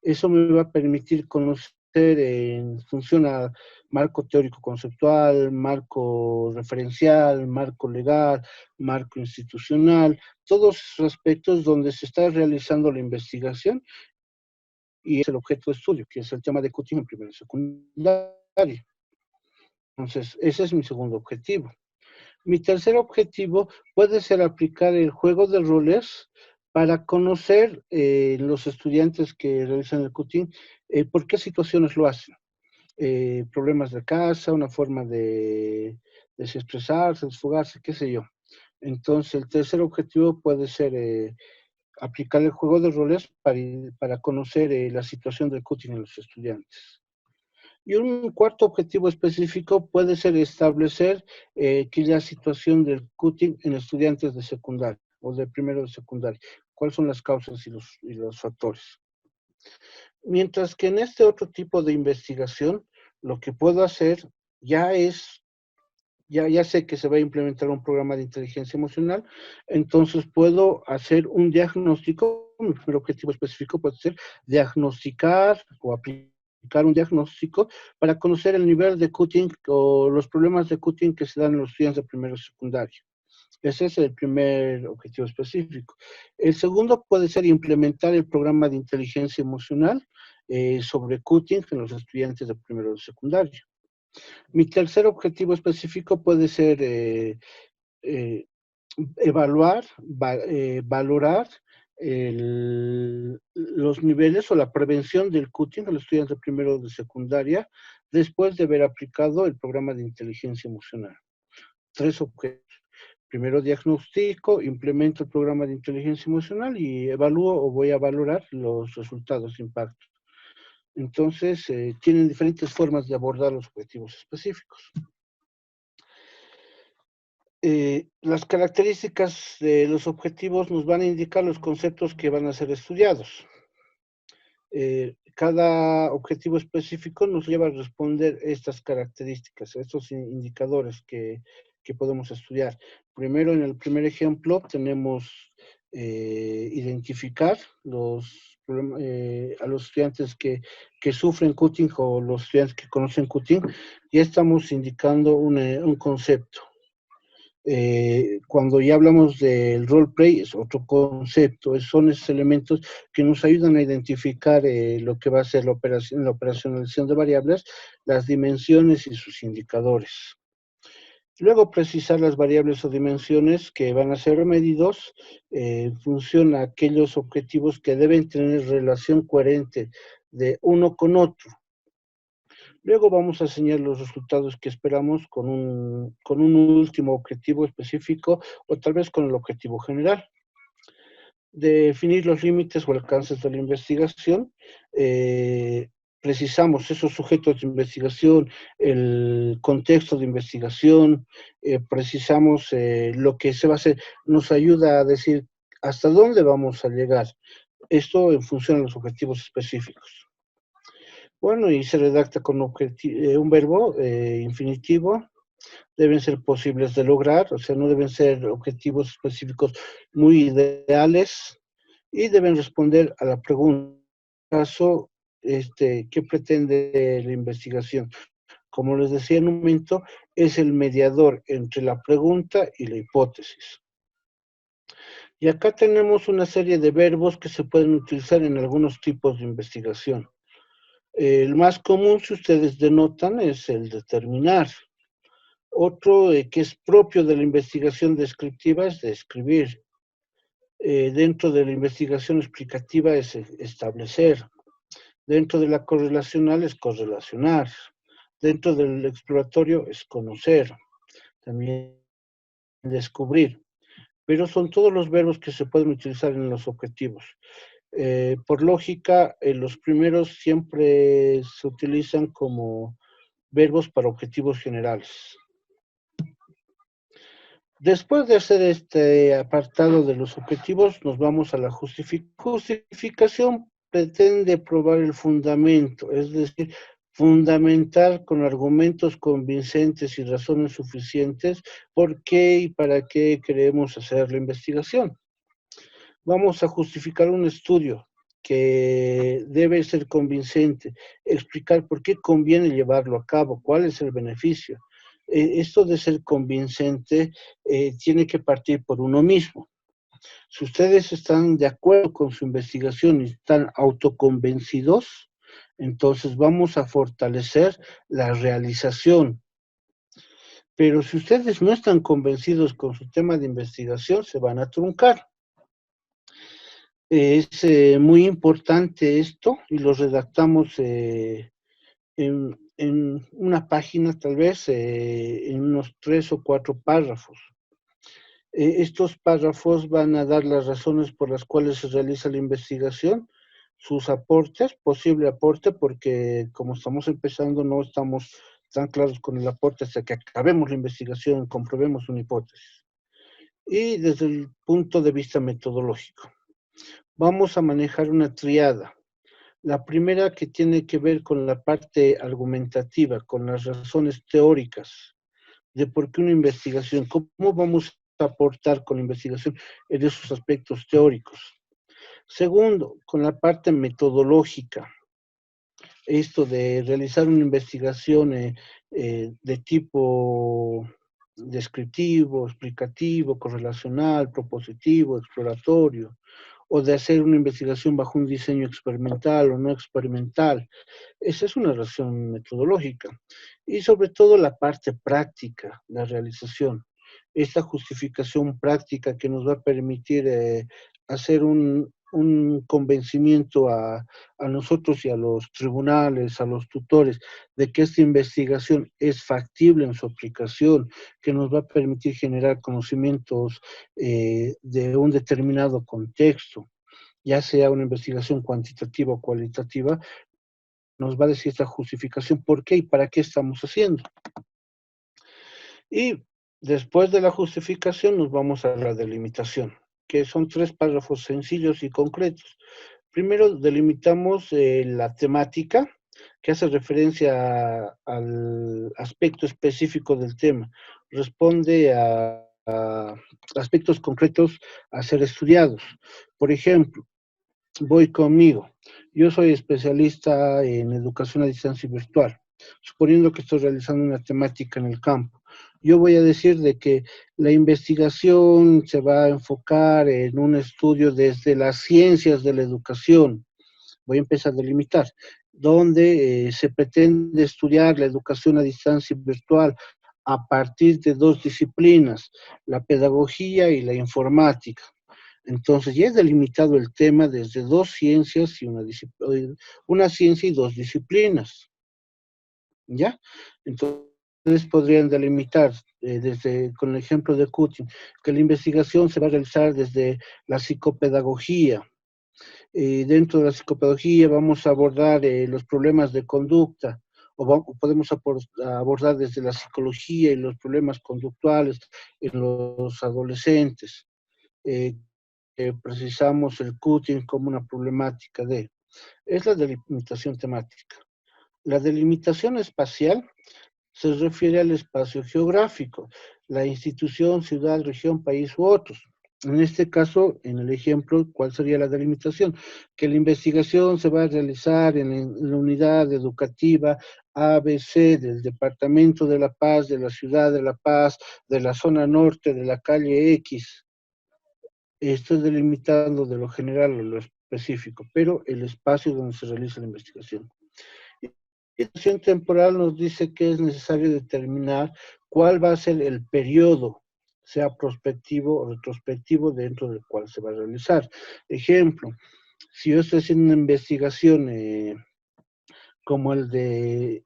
Eso me va a permitir conocer en función a marco teórico conceptual, marco referencial, marco legal, marco institucional, todos esos aspectos donde se está realizando la investigación y es el objeto de estudio, que es el tema de cutting en primero y secundaria. Entonces, ese es mi segundo objetivo. Mi tercer objetivo puede ser aplicar el juego de roles para conocer los estudiantes que realizan el cutting, por qué situaciones lo hacen. Problemas de casa, una forma de desestresarse, desfogarse, qué sé yo. Entonces, el tercer objetivo puede ser aplicar el juego de roles para conocer la situación del cutting en los estudiantes. Y un cuarto objetivo específico puede ser establecer qué es la situación del cutting en estudiantes de secundaria o de primero de secundaria. ¿Cuáles son las causas y los factores? Mientras que en este otro tipo de investigación, lo que puedo hacer ya es, ya sé que se va a implementar un programa de inteligencia emocional, entonces puedo hacer un diagnóstico. Mi primer objetivo específico puede ser diagnosticar o aplicar un diagnóstico para conocer el nivel de cutting o los problemas de cutting que se dan en los estudiantes de primero y secundario. Ese es el primer objetivo específico. El segundo puede ser implementar el programa de inteligencia emocional sobre cutting en los estudiantes de primero y secundario. Mi tercer objetivo específico puede ser evaluar, valorar los niveles o la prevención del cutting a los estudiantes de primero de secundaria después de haber aplicado el programa de inteligencia emocional. 3 objetivos. Primero diagnostico, implemento el programa de inteligencia emocional y evalúo o voy a valorar los resultados de impacto. Entonces, tienen diferentes formas de abordar los objetivos específicos. Las características de los objetivos nos van a indicar los conceptos que van a ser estudiados. Cada objetivo específico nos lleva a responder estas características, estos indicadores que podemos estudiar. Primero, en el primer ejemplo, tenemos identificar a los estudiantes que sufren cutting o los estudiantes que conocen cutting, ya estamos indicando un concepto. Cuando ya hablamos del roleplay es otro concepto, son esos elementos que nos ayudan a identificar lo que va a ser la operacionalización de variables, las dimensiones y sus indicadores. Luego precisar las variables o dimensiones que van a ser medidos en función a aquellos objetivos que deben tener relación coherente de uno con otro. Luego vamos a señalar los resultados que esperamos con un último objetivo específico o tal vez con el objetivo general. Definir los límites o alcances de la investigación. Precisamos esos sujetos de investigación, el contexto de investigación, precisamos lo que se va a hacer, nos ayuda a decir hasta dónde vamos a llegar. Esto en función de los objetivos específicos. Bueno, y se redacta con un verbo infinitivo, deben ser posibles de lograr, o sea, no deben ser objetivos específicos muy ideales, y deben responder a la pregunta, caso, ¿qué pretende la investigación? Como les decía en un momento, es el mediador entre la pregunta y la hipótesis. Y acá tenemos una serie de verbos que se pueden utilizar en algunos tipos de investigación. El más común, si ustedes denotan, es el determinar. Otro que es propio de la investigación descriptiva es describir. Dentro de la investigación explicativa es establecer. Dentro de la correlacional es correlacionar. Dentro del exploratorio es conocer. También descubrir. Pero son todos los verbos que se pueden utilizar en los objetivos. Por lógica, los primeros siempre se utilizan como verbos para objetivos generales. Después de hacer este apartado de los objetivos, nos vamos a la justificación. Pretende probar el fundamento, es decir, fundamentar con argumentos convincentes y razones suficientes por qué y para qué queremos hacer la investigación. Vamos a justificar un estudio que debe ser convincente, explicar por qué conviene llevarlo a cabo, cuál es el beneficio. Esto de ser convincente tiene que partir por uno mismo. Si ustedes están de acuerdo con su investigación y están autoconvencidos, entonces vamos a fortalecer la realización. Pero si ustedes no están convencidos con su tema de investigación, se van a truncar. Es muy importante esto y lo redactamos en una página, tal vez, en unos 3 o 4 párrafos. Estos párrafos van a dar las razones por las cuales se realiza la investigación, sus aportes, posible aporte, porque como estamos empezando no estamos tan claros con el aporte hasta que acabemos la investigación, comprobemos una hipótesis. Y desde el punto de vista metodológico, vamos a manejar una triada. La primera que tiene que ver con la parte argumentativa, con las razones teóricas de por qué una investigación, cómo vamos a aportar con la investigación en esos aspectos teóricos. Segundo, con la parte metodológica, esto de realizar una investigación de tipo descriptivo, explicativo, correlacional, propositivo, exploratorio, o de hacer una investigación bajo un diseño experimental o no experimental. Esa es una relación metodológica. Y sobre todo la parte práctica, la realización. Esta justificación práctica que nos va a permitir hacer un convencimiento a nosotros y a los tribunales, a los tutores, de que esta investigación es factible en su aplicación, que nos va a permitir generar conocimientos de un determinado contexto, ya sea una investigación cuantitativa o cualitativa, nos va a decir esta justificación por qué y para qué estamos haciendo. Y después de la justificación nos vamos a la delimitación, que son 3 párrafos sencillos y concretos. Primero delimitamos la temática, que hace referencia al aspecto específico del tema. Responde a aspectos concretos a ser estudiados. Por ejemplo, voy conmigo. Yo soy especialista en educación a distancia virtual, suponiendo que estoy realizando una temática en el campo. Yo voy a decir de que la investigación se va a enfocar en un estudio desde las ciencias de la educación. Voy a empezar a delimitar, donde se pretende estudiar la educación a distancia virtual a partir de dos disciplinas, la pedagogía y la informática. Entonces ya es delimitado el tema desde dos ciencias y una ciencia y dos disciplinas, ¿ya? Entonces podrían delimitar desde, con el ejemplo de Kutin, que la investigación se va a realizar desde la psicopedagogía. Dentro de la psicopedagogía vamos a abordar los problemas de conducta, o podemos abordar desde la psicología y los problemas conductuales en los adolescentes. Eh, Precisamos el cutting como una problemática de, es la delimitación temática. La delimitación espacial se refiere al espacio geográfico, la institución, ciudad, región, país u otros. En este caso, en el ejemplo, ¿cuál sería la delimitación? Que la investigación se va a realizar en la unidad educativa ABC del Departamento de La Paz, de la Ciudad de La Paz, de la zona norte, de la calle X. Estoy delimitando de lo general a lo específico, pero el espacio donde se realiza la investigación. La situación temporal nos dice que es necesario determinar cuál va a ser el periodo, sea prospectivo o retrospectivo, dentro del cual se va a realizar. Ejemplo, si yo estoy haciendo una investigación como el de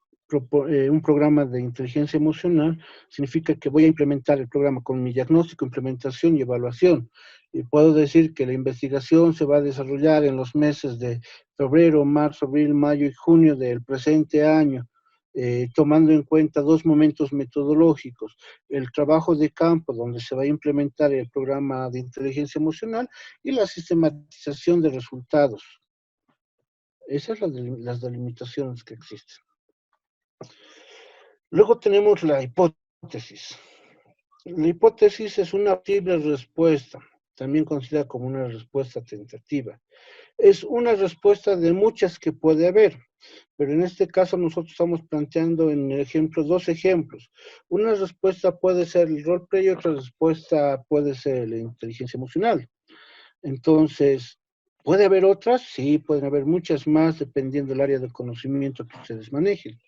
un programa de inteligencia emocional, significa que voy a implementar el programa con mi diagnóstico, implementación y evaluación. Y puedo decir que la investigación se va a desarrollar en los meses de febrero, marzo, abril, mayo y junio del presente año, tomando en cuenta dos momentos metodológicos: el trabajo de campo, donde se va a implementar el programa de inteligencia emocional, y la sistematización de resultados. Esas son las delimitaciones que existen. Luego tenemos la hipótesis. La hipótesis es una posible respuesta, también considerada como una respuesta tentativa. Es una respuesta de muchas que puede haber, pero en este caso nosotros estamos planteando en el ejemplo dos ejemplos. Una respuesta puede ser el roleplay y otra respuesta puede ser la inteligencia emocional. Entonces, ¿puede haber otras? Sí, pueden haber muchas más dependiendo del área de conocimiento que ustedes manejen.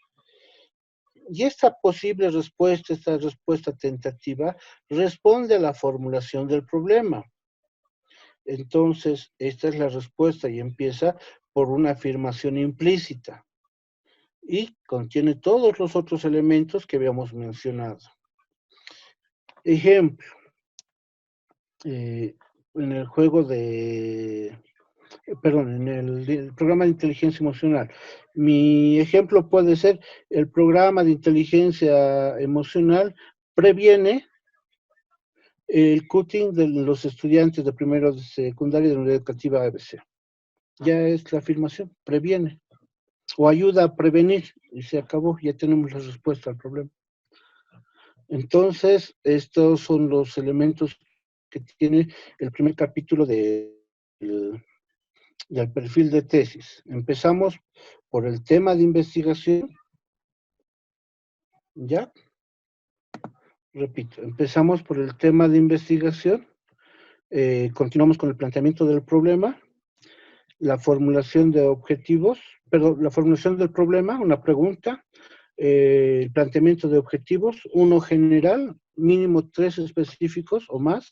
Y esta posible respuesta, esta respuesta tentativa, responde a la formulación del problema. Entonces, esta es la respuesta y empieza por una afirmación implícita y contiene todos los otros elementos que habíamos mencionado. Ejemplo, en el juego de, perdón, en el programa de inteligencia emocional. Mi ejemplo puede ser: el programa de inteligencia emocional previene el cutting de los estudiantes de primero de secundaria de la unidad educativa ABC. Ya es la afirmación, previene, o ayuda a prevenir, y se acabó, ya tenemos la respuesta al problema. Entonces, estos son los elementos que tiene el primer capítulo del perfil de tesis. Empezamos por el tema de investigación, ¿ya? Repito, empezamos por el tema de investigación, continuamos con el planteamiento del problema, la formulación de objetivos, perdón, la formulación del problema, una pregunta, el planteamiento de objetivos, uno general, mínimo 3 específicos o más,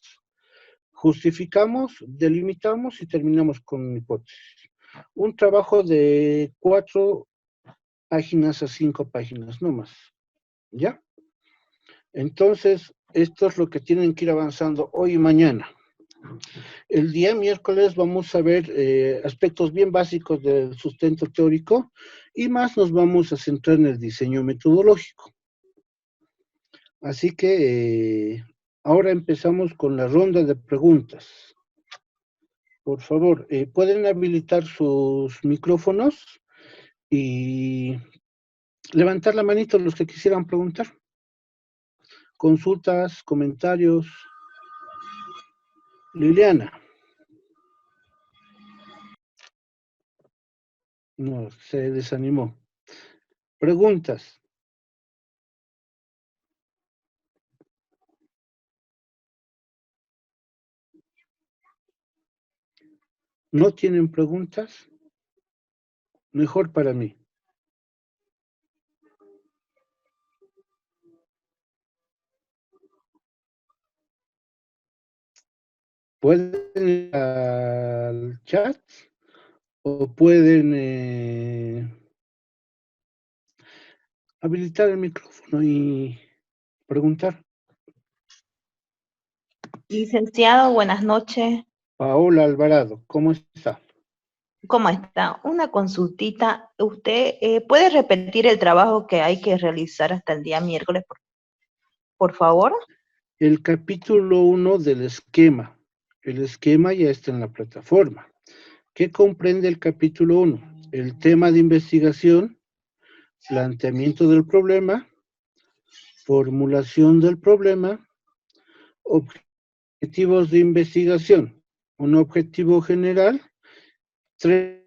justificamos, delimitamos y terminamos con hipótesis. Un trabajo de 4 páginas a 5 páginas, no más, ¿ya? Entonces, esto es lo que tienen que ir avanzando hoy y mañana. El día miércoles vamos a ver aspectos bien básicos del sustento teórico y más nos vamos a centrar en el diseño metodológico. Así que ahora empezamos con la ronda de preguntas. Por favor, pueden habilitar sus micrófonos y levantar la manito los que quisieran preguntar. Consultas, comentarios. Liliana. No, se desanimó. Preguntas. ¿No tienen preguntas? Mejor para mí. Pueden ir al chat o pueden habilitar el micrófono y preguntar. Licenciado, buenas noches. Paola Alvarado, ¿cómo está? ¿Cómo está? Una consultita. ¿Usted puede repetir el trabajo que hay que realizar hasta el día miércoles, por favor? El capítulo 1 del esquema. El esquema ya está en la plataforma. ¿Qué comprende el capítulo 1? El tema de investigación, planteamiento del problema, formulación del problema, objetivos de investigación, un objetivo general, 3,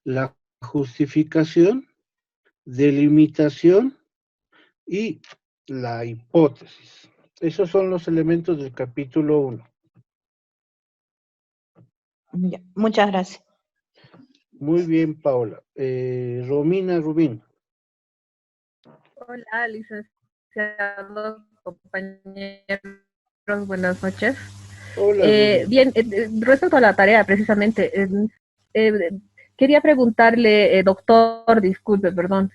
la justificación, delimitación y la hipótesis. Esos son los elementos del capítulo 1. Ya, muchas gracias. Muy bien, Paola. Romina Rubín. Hola, licenciados, compañeros, buenas noches. Hola, Bien, respecto a la tarea, precisamente, quería preguntarle, doctor, disculpe, perdón,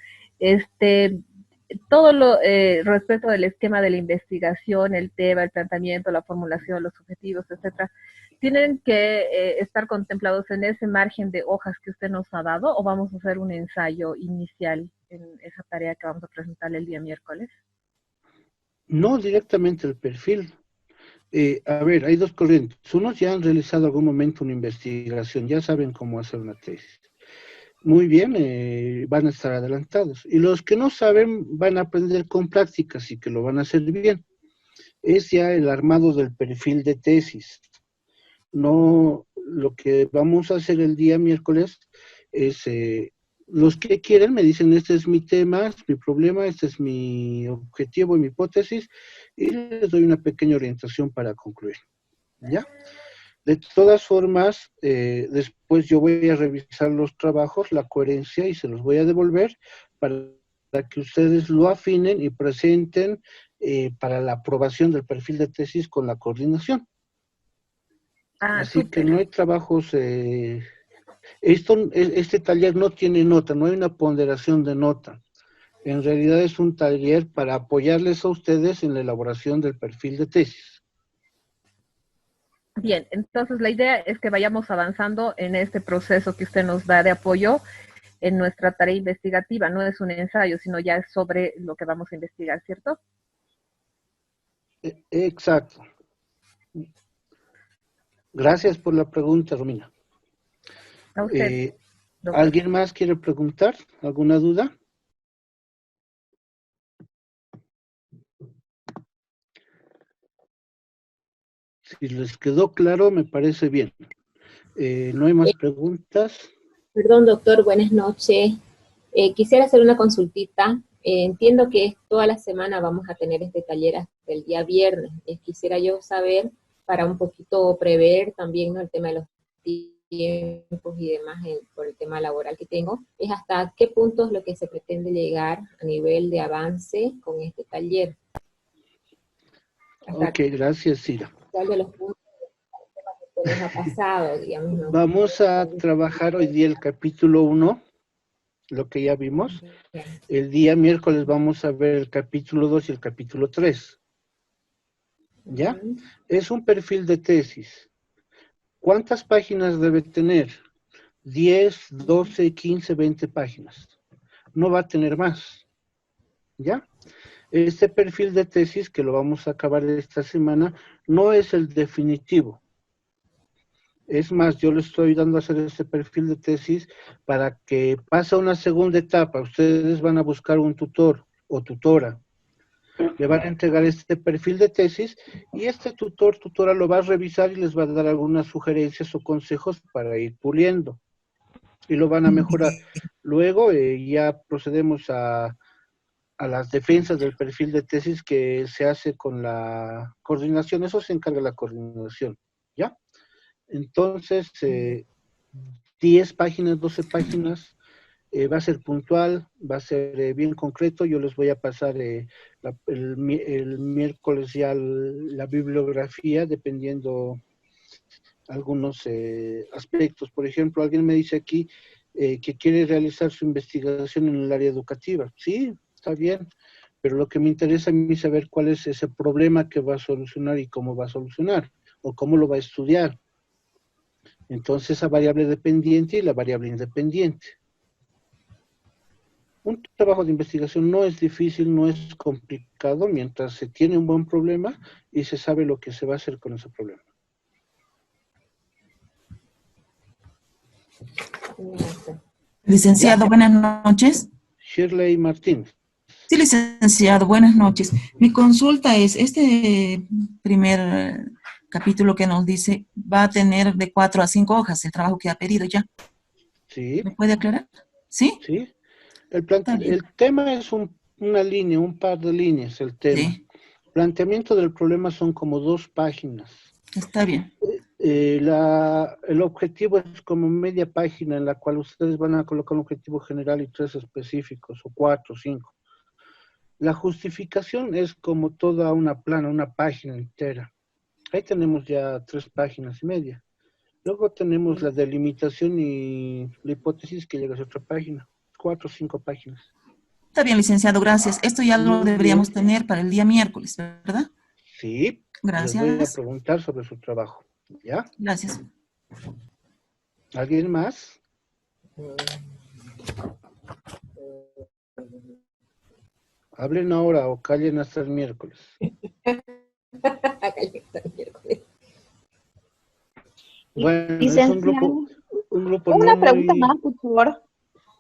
todo lo respecto del esquema de la investigación, el tema, el planteamiento, la formulación, los objetivos, etcétera, ¿tienen que estar contemplados en ese margen de hojas que usted nos ha dado o vamos a hacer un ensayo inicial en esa tarea que vamos a presentar el día miércoles? No directamente el perfil. A ver, hay dos corrientes. Unos ya han realizado algún momento una investigación, ya saben cómo hacer una tesis. Muy bien, van a estar adelantados. Y los que no saben van a aprender con prácticas y que lo van a hacer bien. Es ya el armado del perfil de tesis. No, lo que vamos a hacer el día miércoles es, los que quieren me dicen, este es mi tema, es mi problema, este es mi objetivo y mi hipótesis, y les doy una pequeña orientación para concluir. ¿Ya? De todas formas, después yo voy a revisar los trabajos, la coherencia, y se los voy a devolver para que ustedes lo afinen y presenten para la aprobación del perfil de tesis con la coordinación. Así que Súper. no hay trabajos, este taller no tiene nota, no hay una ponderación de nota. En realidad es un taller para apoyarles a ustedes en la elaboración del perfil de tesis. Bien, entonces la idea es que vayamos avanzando en este proceso que usted nos da de apoyo en nuestra tarea investigativa. No es un ensayo, sino ya es sobre lo que vamos a investigar, ¿cierto? Exacto. Gracias por la pregunta, Romina. A usted, doctor. ¿Alguien más quiere preguntar? ¿Alguna duda? Si les quedó claro, me parece bien. ¿No hay más preguntas? Perdón, doctor, buenas noches. Quisiera hacer una consultita. Entiendo que toda la semana vamos a tener este taller hasta el día viernes. Quisiera yo saber, para un poquito prever también, ¿no?, el tema de los tiempos y demás por el tema laboral que tengo, es hasta qué punto es lo que se pretende llegar a nivel de avance con este taller. Ok, gracias, Cira. ¿Cuál de los puntos que les ha pasado, digamos, ¿no? Vamos a trabajar hoy día el capítulo 1, lo que ya vimos. El día miércoles vamos a ver el capítulo 2 y el capítulo 3. ¿Ya? Es un perfil de tesis. ¿Cuántas páginas debe tener? 10, 12, 15, 20 páginas. No va a tener más. ¿Ya? Este perfil de tesis, que lo vamos a acabar esta semana, no es el definitivo. Es más, yo le estoy dando a hacer este perfil de tesis para que pase a una segunda etapa. Ustedes van a buscar un tutor o tutora. le van a entregar este perfil de tesis y este tutora lo va a revisar y les va a dar algunas sugerencias o consejos para ir puliendo y lo van a mejorar. Luego ya procedemos a las defensas del perfil de tesis que se hace con la coordinación, eso se encarga la coordinación, ¿ya? Entonces, 10 páginas, 12 páginas, va a ser puntual, va a ser bien concreto, yo les voy a pasar el miércoles ya la bibliografía, dependiendo algunos aspectos. Por ejemplo, alguien me dice aquí que quiere realizar su investigación en el área educativa. Sí, está bien, pero lo que me interesa a mí es saber cuál es ese problema que va a solucionar y cómo va a solucionar, o cómo lo va a estudiar. Entonces, esa variable dependiente y la variable independiente. Un trabajo de investigación no es difícil, no es complicado, mientras se tiene un buen problema y se sabe lo que se va a hacer con ese problema. Licenciado, buenas noches. Shirley Martínez. Sí, licenciado, buenas noches. Mi consulta es, este primer capítulo que nos dice va a tener de 4 a 5 hojas el trabajo que ha pedido ya. Sí. ¿Me puede aclarar? ¿Sí? Sí. El tema es una línea, un par de líneas, el tema. Sí. Planteamiento del problema son como 2 páginas. Está bien. El objetivo es como media página en la cual ustedes van a colocar un objetivo general y 3 específicos, o 4 o 5. La justificación es como toda una plana, una página entera. Ahí tenemos ya 3 páginas y media. Luego tenemos la delimitación y la hipótesis que llega a otra página. 4 o 5 páginas. Está bien, licenciado, gracias. Esto ya lo deberíamos tener para el día miércoles, ¿verdad? Sí. Gracias. Les voy a preguntar sobre su trabajo. ¿Ya? Gracias. ¿Alguien más? Hablen ahora o callen hasta el miércoles. Callen hasta el miércoles. Bueno, Licenciado, es un grupo una no pregunta muy... más, por favor.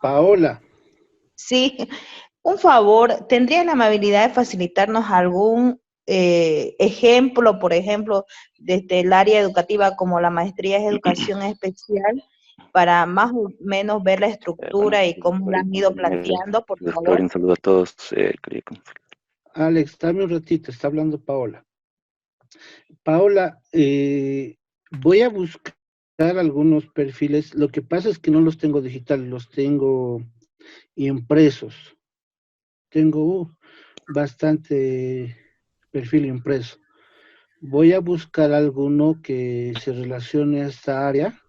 Paola. Sí, un favor, ¿tendría la amabilidad de facilitarnos algún ejemplo, por ejemplo, desde el área educativa como la maestría en educación especial, para más o menos ver la estructura y cómo la han ido planteando, por favor? Un saludo a todos. Alex, dame un ratito, está hablando Paola. Paola, voy a buscar algunos perfiles. Lo que pasa es que no los tengo digitales, los tengo impresos. Tengo bastante perfil impreso. Voy a buscar alguno que se relacione a esta área,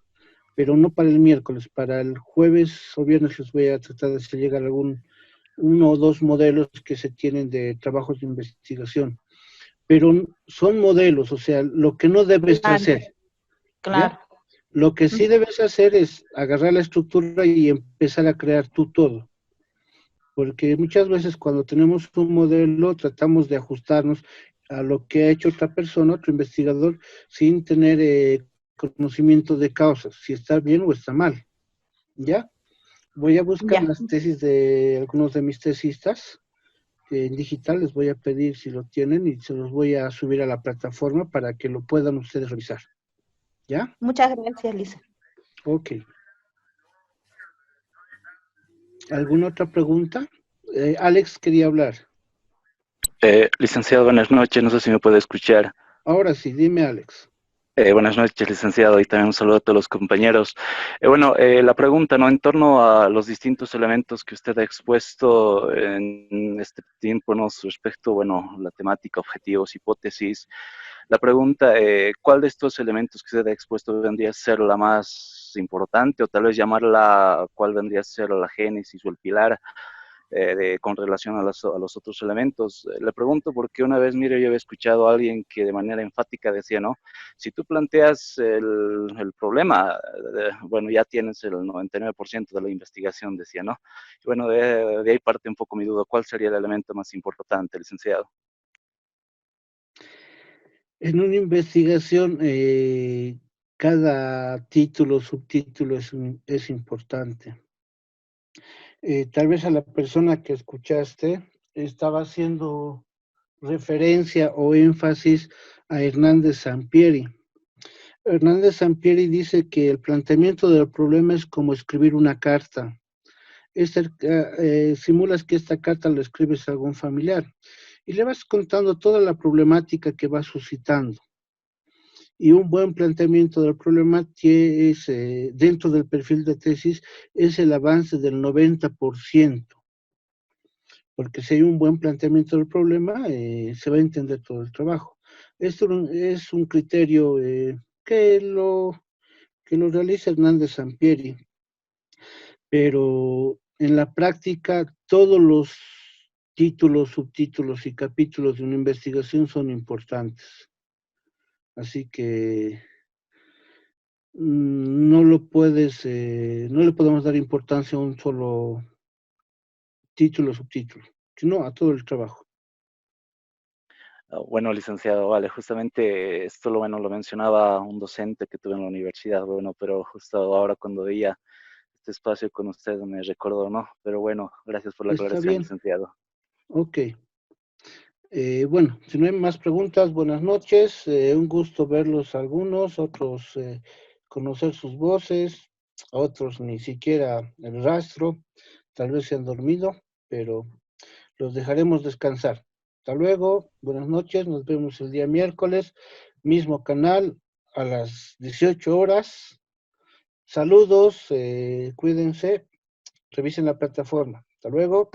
pero no para el miércoles, para el jueves o viernes les voy a tratar de hacer llegar uno o 2 modelos que se tienen de trabajos de investigación. Pero son modelos, o sea, lo que no debes hacer. Claro. ¿Ya? Lo que sí debes hacer es agarrar la estructura y empezar a crear tú todo. Porque muchas veces cuando tenemos un modelo tratamos de ajustarnos a lo que ha hecho otra persona, otro investigador, sin tener conocimiento de causas, si está bien o está mal. ¿Ya? Voy a buscar las tesis de algunos de mis tesistas en digital, les voy a pedir si lo tienen y se los voy a subir a la plataforma para que lo puedan ustedes revisar. ¿Ya? Muchas gracias, Lisa. Ok. ¿Alguna otra pregunta? Alex quería hablar. Licenciado, buenas noches. No sé si me puede escuchar. Ahora sí, dime, Alex. Buenas noches, licenciado, y también un saludo a todos los compañeros. La pregunta, ¿no? En torno a los distintos elementos que usted ha expuesto en este tiempo, ¿no? Respecto, bueno, la temática, objetivos, hipótesis. La pregunta, ¿cuál de estos elementos que usted ha expuesto vendría a ser la más importante, o tal vez llamarla, cuál vendría a ser la génesis o el pilar con relación a los otros elementos? Le pregunto porque una vez, mire, yo había escuchado a alguien que de manera enfática decía, ¿no? Si tú planteas el problema, bueno, ya tienes el 99% de la investigación, decía, ¿no? Y bueno, de ahí parte un poco mi duda. ¿Cuál sería el elemento más importante, licenciado? En una investigación, cada título, subtítulo es importante. Tal vez a la persona que escuchaste estaba haciendo referencia o énfasis a Hernández Sampieri. Hernández Sampieri dice que el planteamiento del problema es como escribir una carta. Simulas que esta carta la escribes a algún familiar y le vas contando toda la problemática que va suscitando. Y un buen planteamiento del problema es, dentro del perfil de tesis, es el avance del 90%. Porque si hay un buen planteamiento del problema, se va a entender todo el trabajo. Esto es un criterio que lo realiza Hernández Sampieri, pero en la práctica todos los títulos, subtítulos y capítulos de una investigación son importantes. Así que no le podemos dar importancia a un solo título o subtítulo, sino a todo el trabajo. Bueno, licenciado, vale, justamente esto lo mencionaba un docente que tuve en la universidad, bueno, pero justo ahora cuando veía este espacio con usted me recordó, ¿no? Pero bueno, gracias por la Está aclaración, bien. licenciado. Ok. Bueno, si no hay más preguntas, buenas noches. Un gusto verlos algunos, otros conocer sus voces, otros ni siquiera el rastro, tal vez se han dormido, pero los dejaremos descansar. Hasta luego, buenas noches, nos vemos el día miércoles, mismo canal a las 18 horas. Saludos, cuídense, revisen la plataforma. Hasta luego.